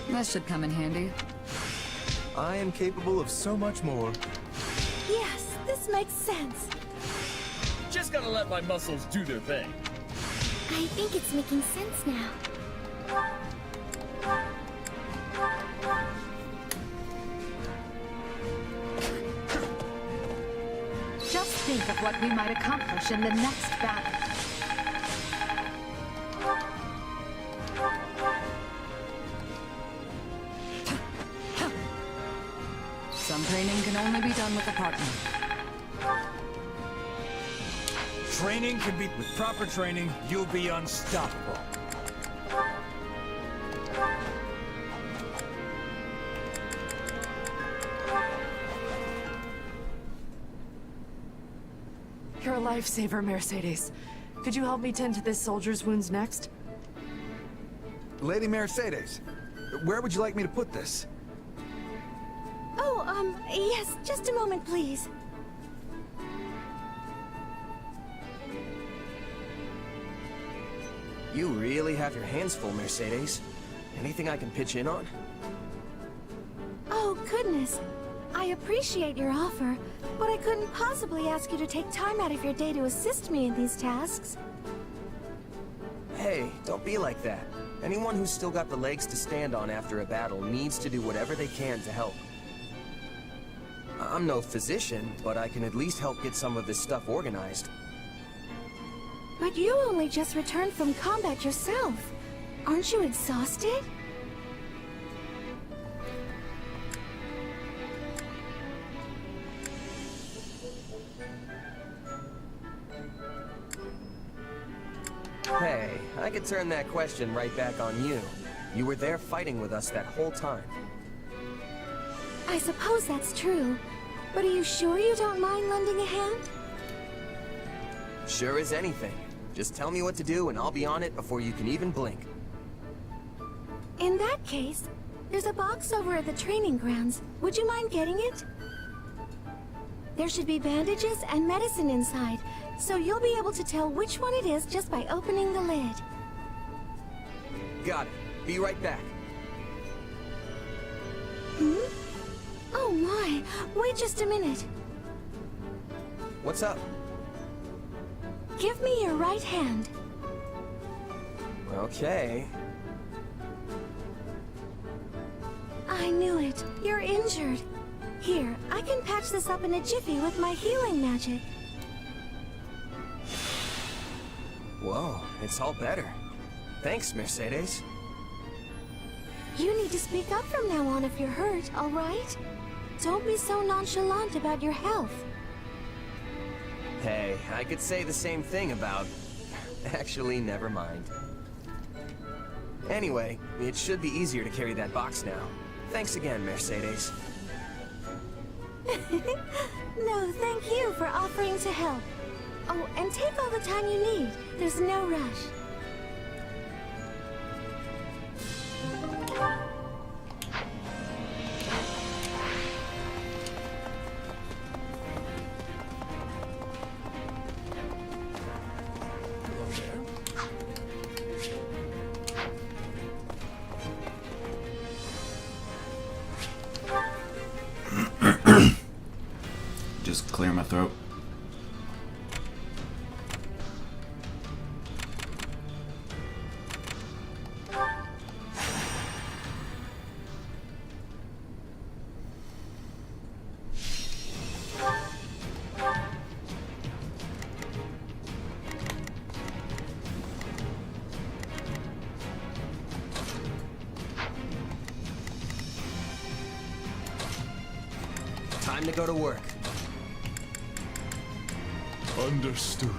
That should come in handy. I am capable of so much more. Yes, this makes sense. Just gotta let my muscles do their thing. I think it's making sense now. Just think of what we might accomplish in the next battle. Some training can only be done with a partner. Training can be... With proper training, you'll be unstoppable. You're a lifesaver, Mercedes. Could you help me tend to this soldier's wounds next? Lady Mercedes, where would you like me to put this? Oh, yes, just a moment, please. You really have your hands full, Mercedes. Anything I can pitch in on? Oh, goodness. I appreciate your offer, but I couldn't possibly ask you to take time out of your day to assist me in these tasks. Hey, don't be like that. Anyone who's still got the legs to stand on after a battle needs to do whatever they can to help. I'm no physician, but I can at least help get some of this stuff organized. But you only just returned from combat yourself. Aren't you exhausted? could turn that question right back on you. You were there fighting with us that whole time. I suppose that's true. But are you sure you don't mind lending a hand? Sure as anything. Just tell me what to do and I'll be on it before you can even blink. In that case, there's a box over at the training grounds. Would you mind getting it? There should be bandages and medicine inside, so you'll be able to tell which one it is just by opening the lid. Got it. Be right back. Hmm? Oh my! Wait just a minute. What's up? Give me your right hand. Okay. I knew it. You're injured. Here, I can patch this up in a jiffy with my healing magic. Whoa, it's all better. Thanks, Mercedes. You need to speak up from now on if you're hurt, all right? Don't be so nonchalant about your health. Hey, I could say the same thing about... Actually, never mind. Anyway, it should be easier to carry that box now. Thanks again, Mercedes. No, thank you for offering to help. Oh, and take all the time you need. There's no rush. Just clear my throat. Time to go to work. Understood.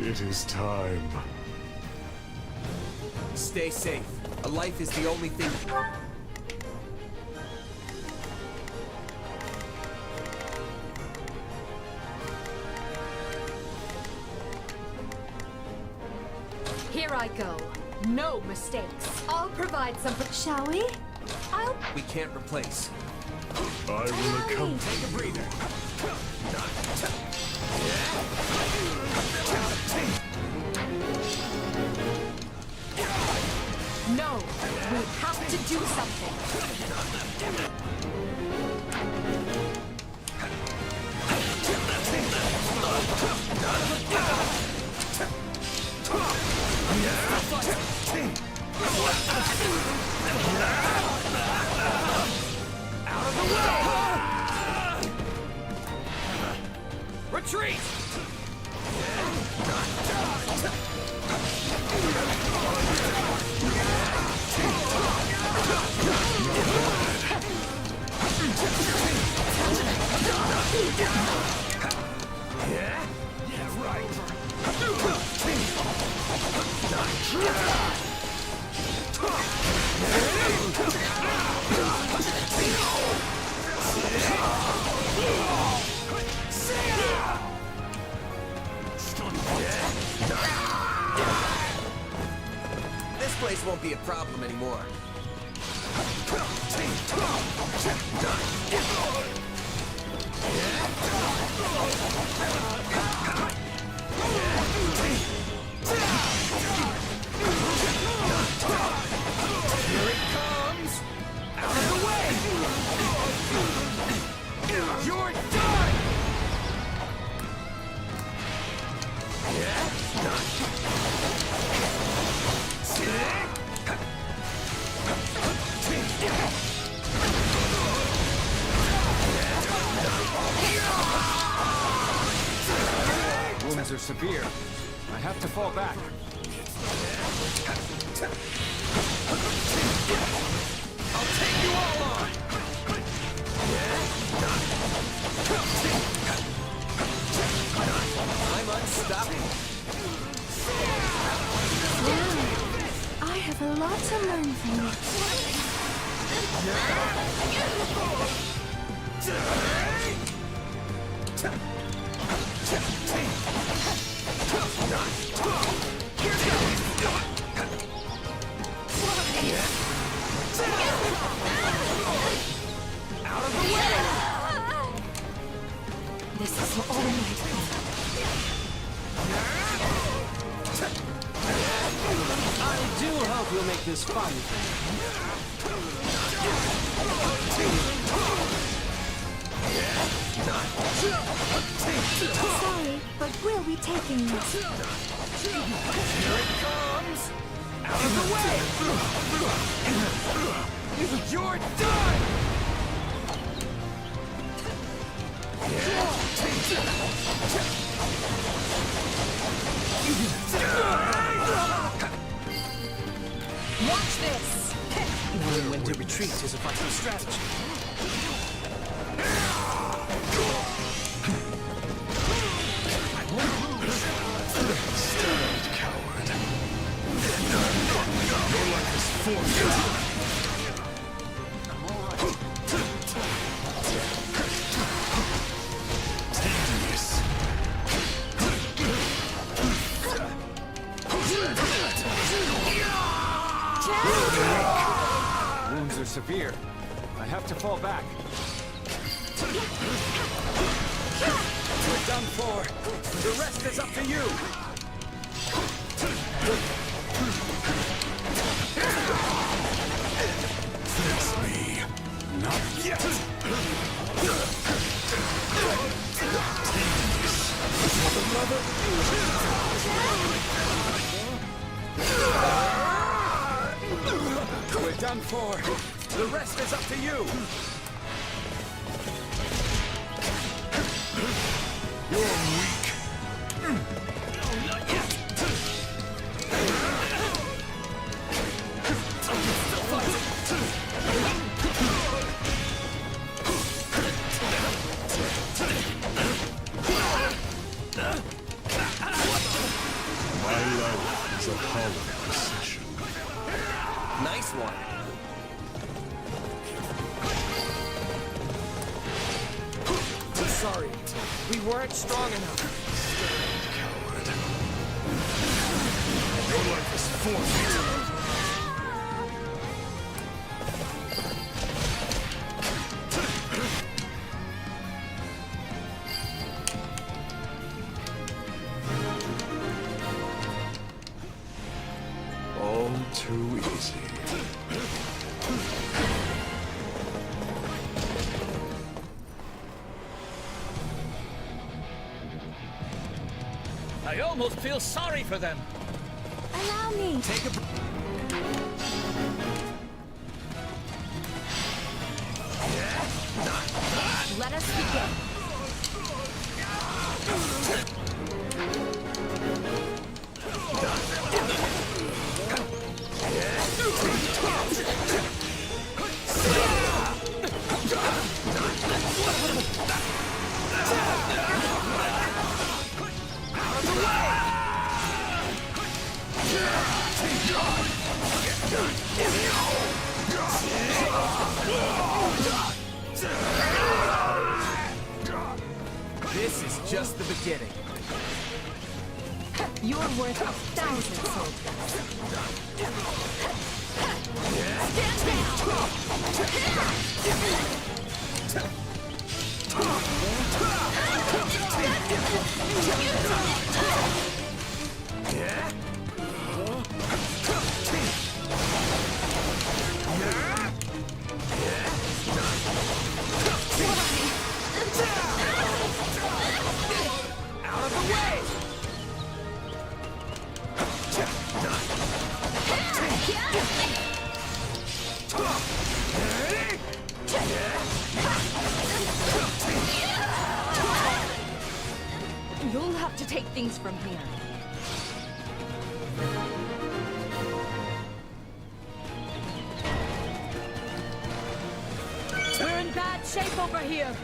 It is time. Stay safe. A life is the only thing... Here I go. No mistakes. I'll provide some... Shall we? We can't replace. I will accompany. Take a breather. No, we have to do something. Out of the way! Retreat! Yeah, right. This place won't be a problem anymore. Here it comes! Out of the way! You're done! Wounds are severe. I have to fall back. I'll take you all on! I'm unstoppable. Wow. I have a lot to learn from you. Out of the way! This is all my I do hope you'll make this fun. Sorry, but we'll be taking this. Here it comes! Out of the way! You're done! Watch this! Knowing when to retreat is a fighting strategy. Stand, coward. Your life is forfeit. Tedious. Wounds are severe. I have to fall back. We're done for. The rest is up to you. Face me. Not yet. We're done for. The rest is up to you. You're weak. Not yet. My life is a hollow procession. Nice one. I'm sorry. We weren't strong enough. Coward. Your life is forfeit. All too easy. I almost feel sorry for them. Allow me. Take a Let us begin. This is just the beginning. You're worth 1,000 soldiers. Out of the way! You'll have to take things from here. We're in bad shape over here.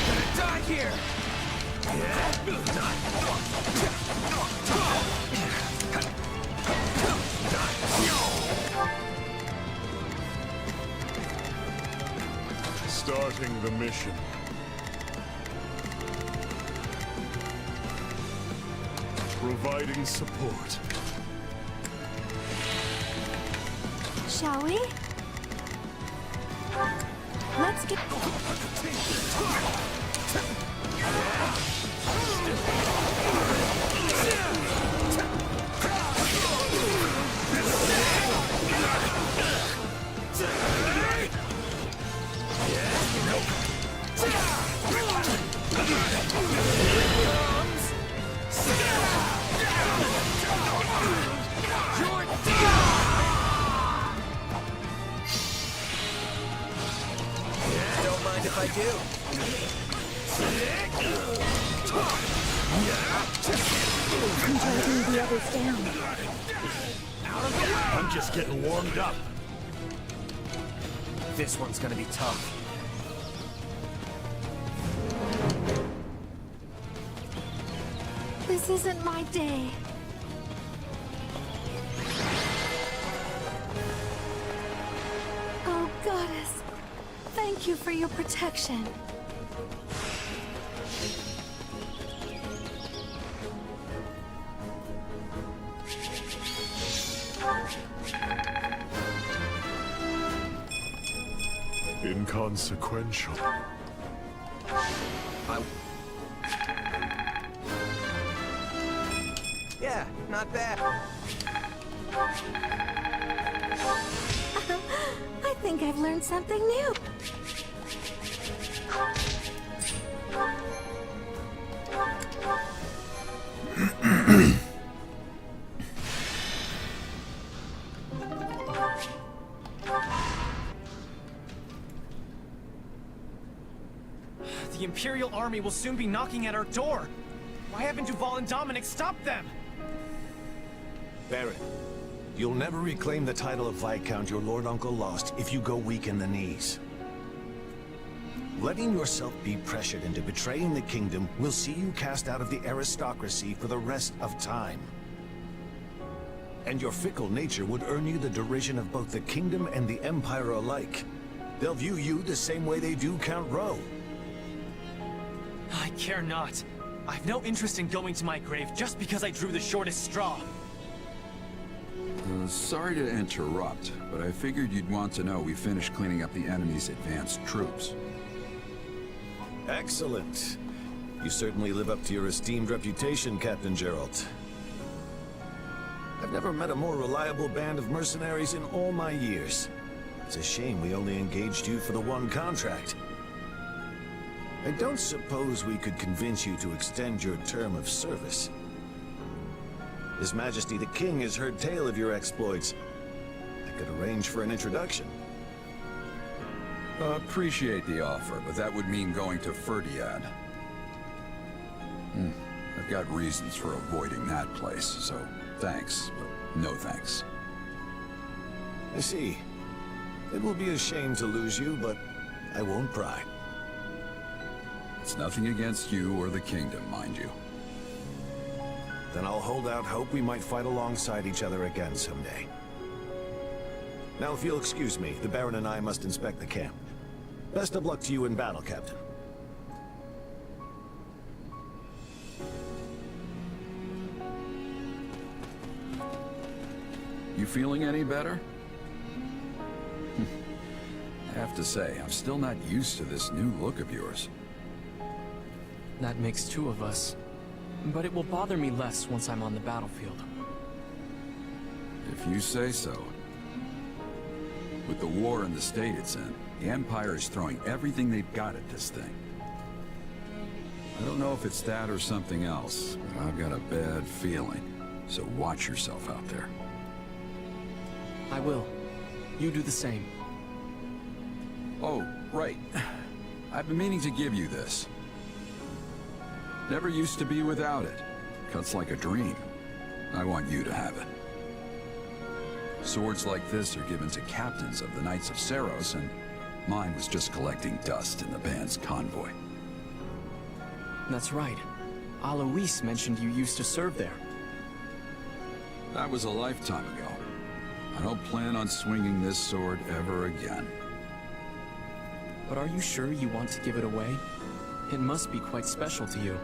Gonna die here! Starting the mission. Providing support. Shall we? Let's get... Don't mind if I do. I'm dragging the others down. I'm just getting warmed up. This one's gonna be tough. This isn't my day. Oh, Goddess. Thank you for your protection. Inconsequential. Yeah, not bad. I think I've learned something new. The Imperial Army will soon be knocking at our door. Why haven't Duval and Dominic stopped them? Baron, you'll never reclaim the title of Viscount your Lord Uncle lost if you go weak in the knees. Letting yourself be pressured into betraying the kingdom will see you cast out of the aristocracy for the rest of time. And your fickle nature would earn you the derision of both the kingdom and the Empire alike. They'll view you the same way they do Count Rowe. I care not. I've no interest in going to my grave just because I drew the shortest straw. Sorry to interrupt, but I figured you'd want to know we finished cleaning up the enemy's advanced troops. Excellent. You certainly live up to your esteemed reputation, Captain Geralt. I've never met a more reliable band of mercenaries in all my years. It's a shame we only engaged you for the one contract. I don't suppose we could convince you to extend your term of service. His Majesty the King has heard tale of your exploits. I could arrange for an introduction. Appreciate the offer, but that would mean going to Ferdiad. I've got reasons for avoiding that place, so thanks, but no thanks. I see. It will be a shame to lose you, but I won't pry. It's nothing against you or the kingdom, mind you. Then I'll hold out hope we might fight alongside each other again someday. Now, if you'll excuse me, the Baron and I must inspect the camp. Best of luck to you in battle, Captain. You feeling any better? I have to say, I'm still not used to this new look of yours. That makes two of us. But it will bother me less once I'm on the battlefield. If you say so. With the war in the state it's in, the Empire is throwing everything they've got at this thing. I don't know if it's that or something else, but I've got a bad feeling. So watch yourself out there. I will. You do the same. Oh, right. I've been meaning to give you this. Never used to be without it. Cuts like a dream. I want you to have it. Swords like this are given to captains of the Knights of Seiros, and mine was just collecting dust in the band's convoy. That's right. Alois mentioned you used to serve there. That was a lifetime ago. I don't plan on swinging this sword ever again. But are you sure you want to give it away? It must be quite special to you.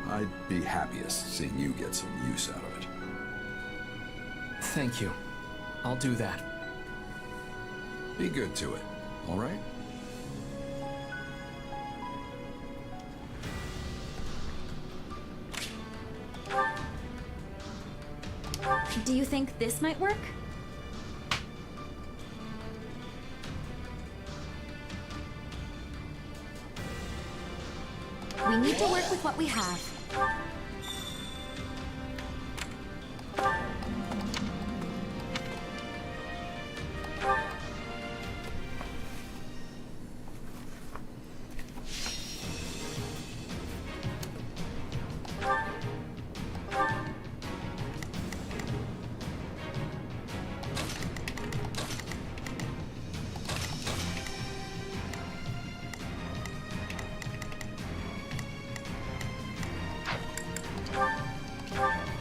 I'd be happiest seeing you get some use out of it. Thank you. I'll do that. Be good to it, all right? Do you think this might work? We need to work with what we have.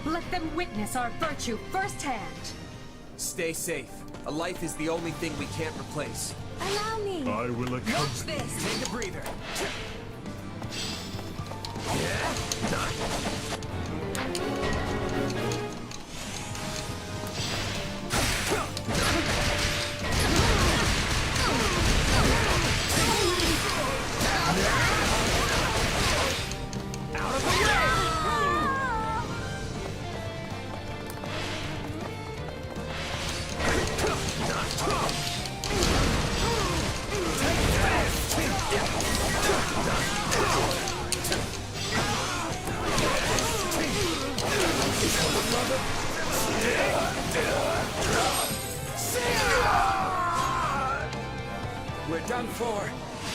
Let them witness our virtue firsthand. Stay safe. A life is the only thing we can't replace. Allow me. I will accompany you. Take a breather. Out of the way! We're done for.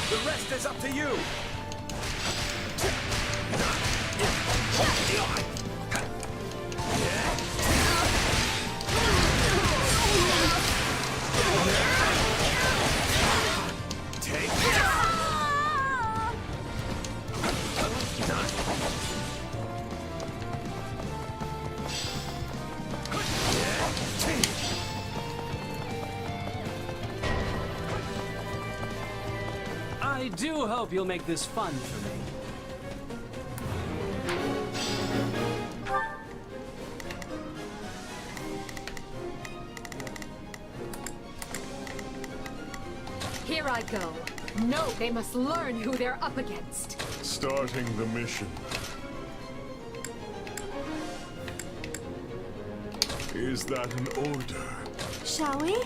The rest is up to you. Take this. I do hope you'll make this fun for me. Here I go. No, they must learn who they're up against. Starting the mission. Is that an order? Shall we?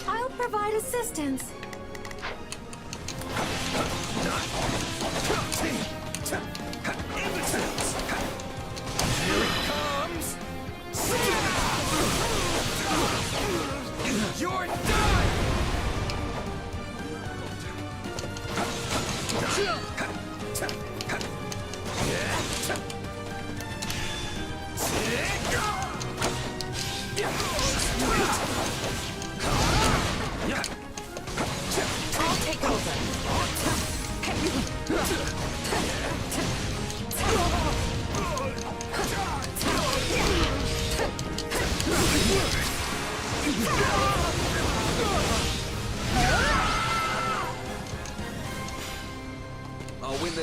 I'll provide assistance. Here it comes! You're done! I'll take over.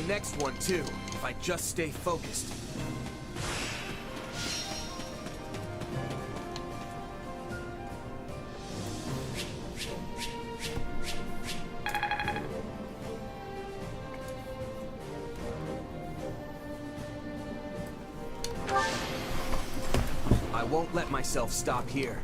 next one, too, if I just stay focused. I won't let myself stop here.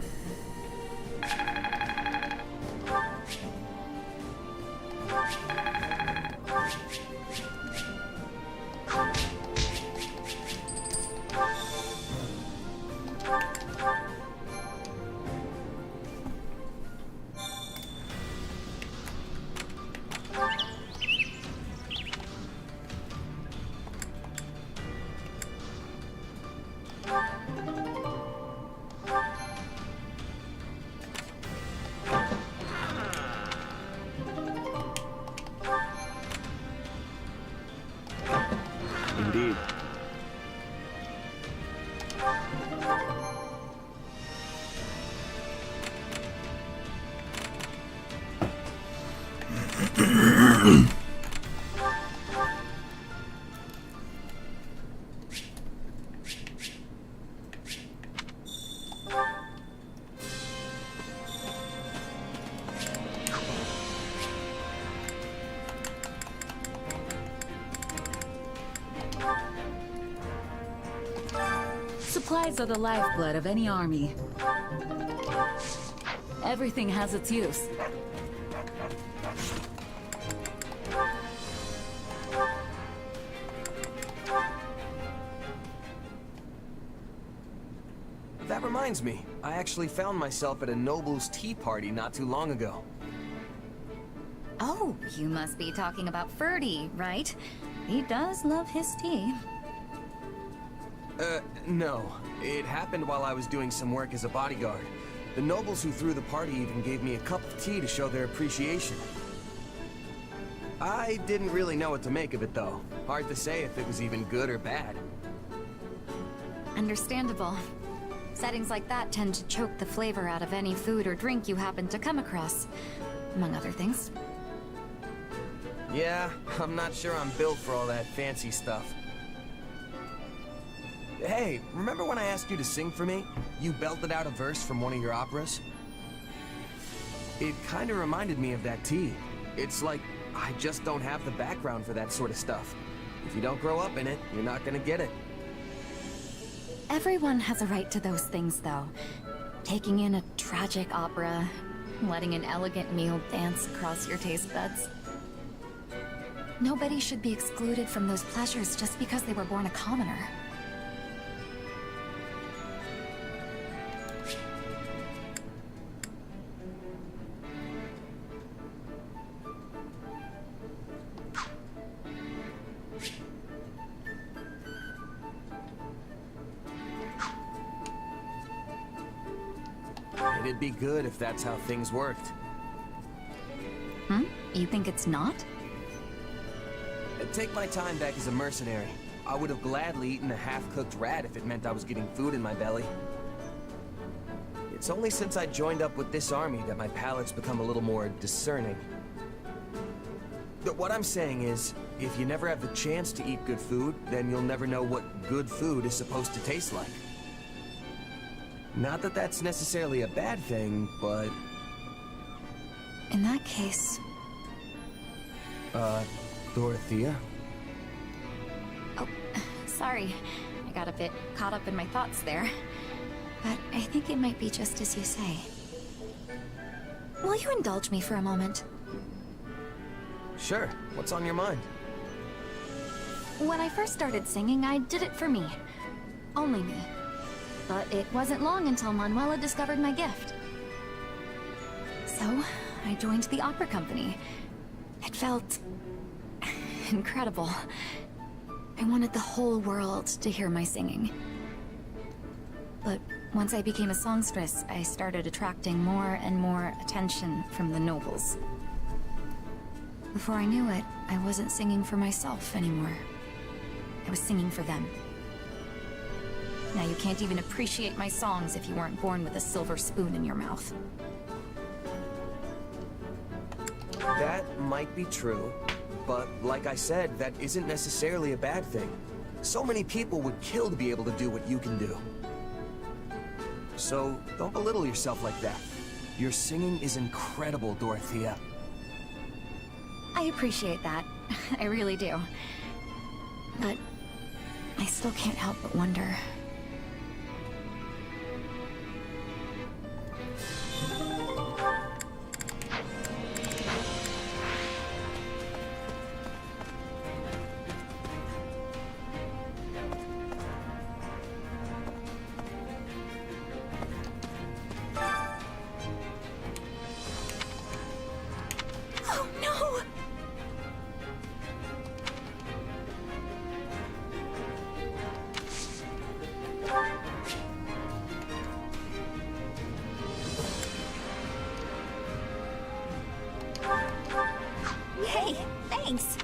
Indeed. Supplies are the lifeblood of any army. Everything has its use. That reminds me, I actually found myself at a noble's tea party not too long ago. Oh, you must be talking about Ferdy, right? He does love his tea. No. It happened while I was doing some work as a bodyguard. The nobles who threw the party even gave me a cup of tea to show their appreciation. I didn't really know what to make of it, though. Hard to say if it was even good or bad. Understandable. Settings like that tend to choke the flavor out of any food or drink you happen to come across, among other things. Yeah, I'm not sure I'm built for all that fancy stuff. Hey, remember when I asked you to sing for me? You belted out a verse from one of your operas? It kinda reminded me of that tea. It's like, I just don't have the background for that sort of stuff. If you don't grow up in it, you're not gonna get it. Everyone has a right to those things, though. Taking in a tragic opera, letting an elegant meal dance across your taste buds. Nobody should be excluded from those pleasures just because they were born a commoner. It'd be good if that's how things worked. Hmm? You think it's not? I'd take my time back as a mercenary. I would have gladly eaten a half-cooked rat if it meant I was getting food in my belly. It's only since I joined up with this army that my palate's become a little more discerning. But what I'm saying is, if you never have the chance to eat good food, then you'll never know what good food is supposed to taste like. Not that that's necessarily a bad thing, but... In that case... Dorothea? Oh, sorry. I got a bit caught up in my thoughts there. But I think it might be just as you say. Will you indulge me for a moment? Sure. What's on your mind? When I first started singing, I did it for me. Only me. But it wasn't long until Manuela discovered my gift. So, I joined the opera company. It felt... incredible. I wanted the whole world to hear my singing. But once I became a songstress, I started attracting more and more attention from the nobles. Before I knew it, I wasn't singing for myself anymore. I was singing for them. Now you can't even appreciate my songs if you weren't born with a silver spoon in your mouth. That might be true, But like I said, that isn't necessarily a bad thing. So many people would kill to be able to do what you can do. So don't belittle yourself like that. Your singing is incredible, Dorothea. I appreciate that. I really do. But I still can't help but wonder. Oh no! Hey, thanks!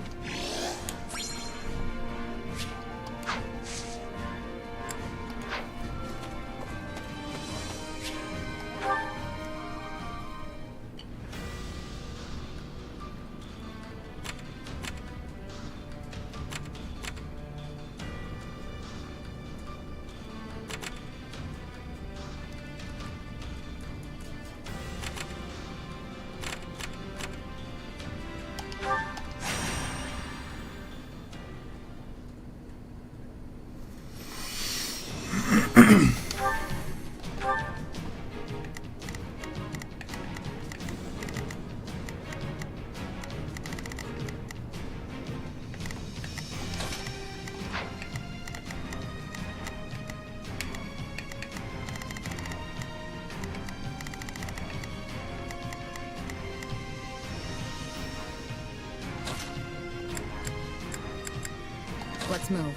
Let's move.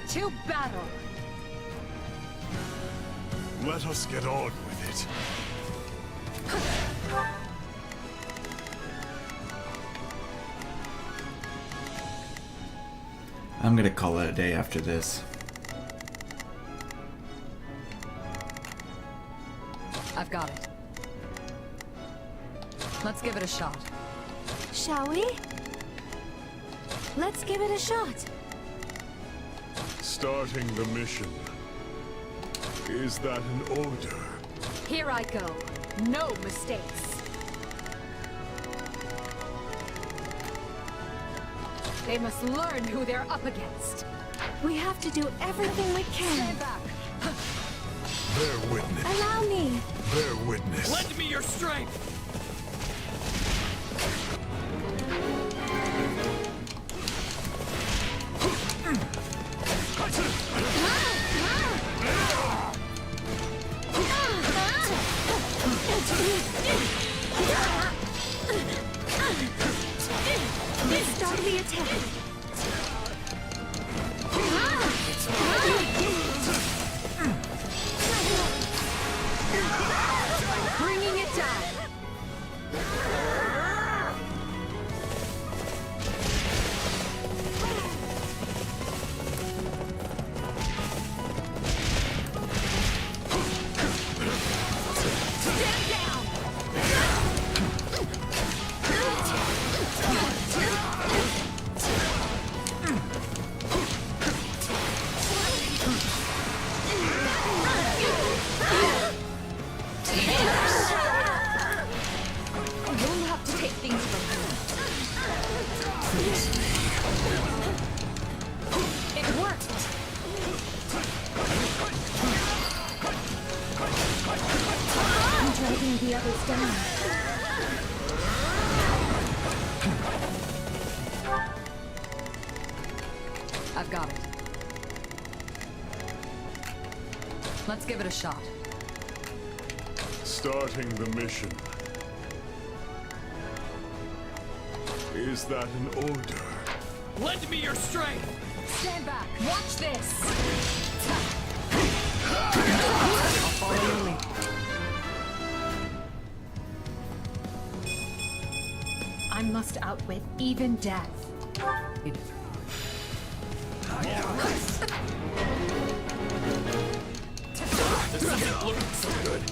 To battle! Let us get on with it. I'm gonna call it a day after this. I've got it. Let's give it a shot. Shall we? Let's give it a shot. Starting the mission. Is that an order? Here I go. No mistakes. They must learn who they're up against. We have to do everything we can. Stand back. Bear witness. Allow me. Bear witness. Lend me your strength! Start the attack. Bringing it down. Stand down. You'll have to take things from here. It worked. I'm dragging the others down. I've got it. Let's give it a shot. Starting the mission. Is that an order? Lend me your strength! Stand back. Watch this. Follow your lead. I must outwit even death. This isn't looking so good.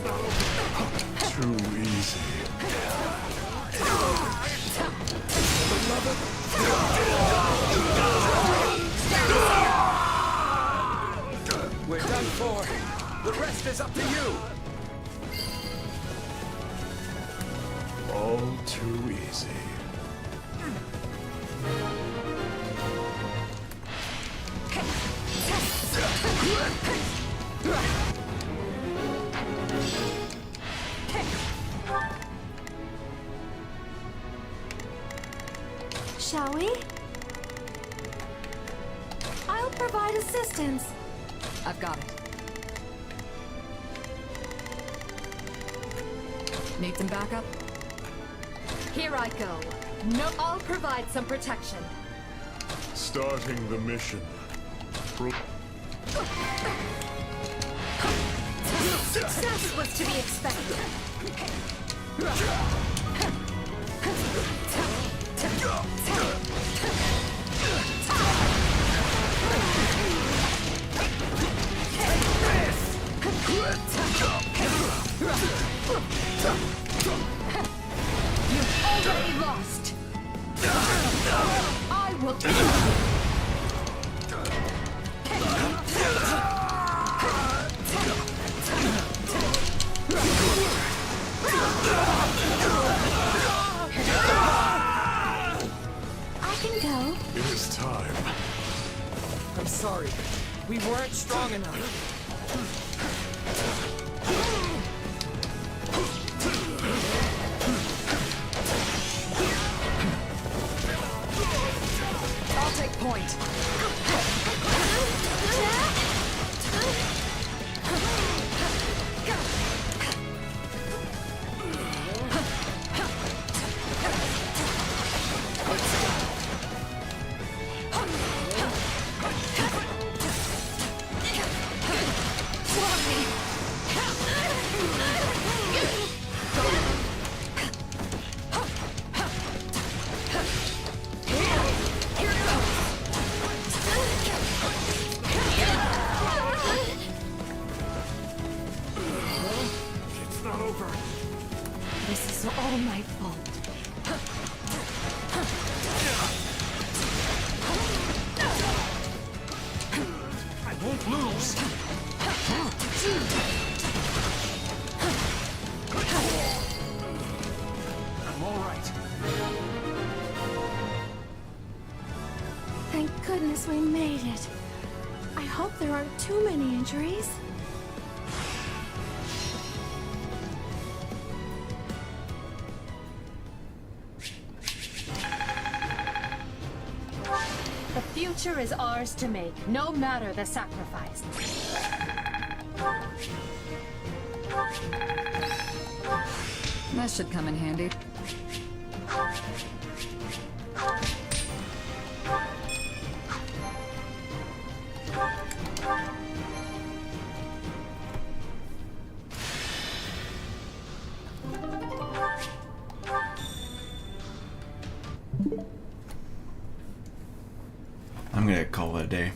Too easy. We're done for. The rest is up to you. All too easy. Shall we? I'll provide assistance. I've got it. Need some backup? Here I go. No, I'll provide some protection. Starting the mission. Success was to be expected. You've already lost. I will end you. I can go. It is time. I'm sorry. We weren't strong enough. I'll take point. It's not over. This is all my fault. I won't lose. I'm all right. Thank goodness we made it. I hope there aren't too many injuries. The future is ours to make, no matter the sacrifice. That should come in handy. I'm gonna call it a day.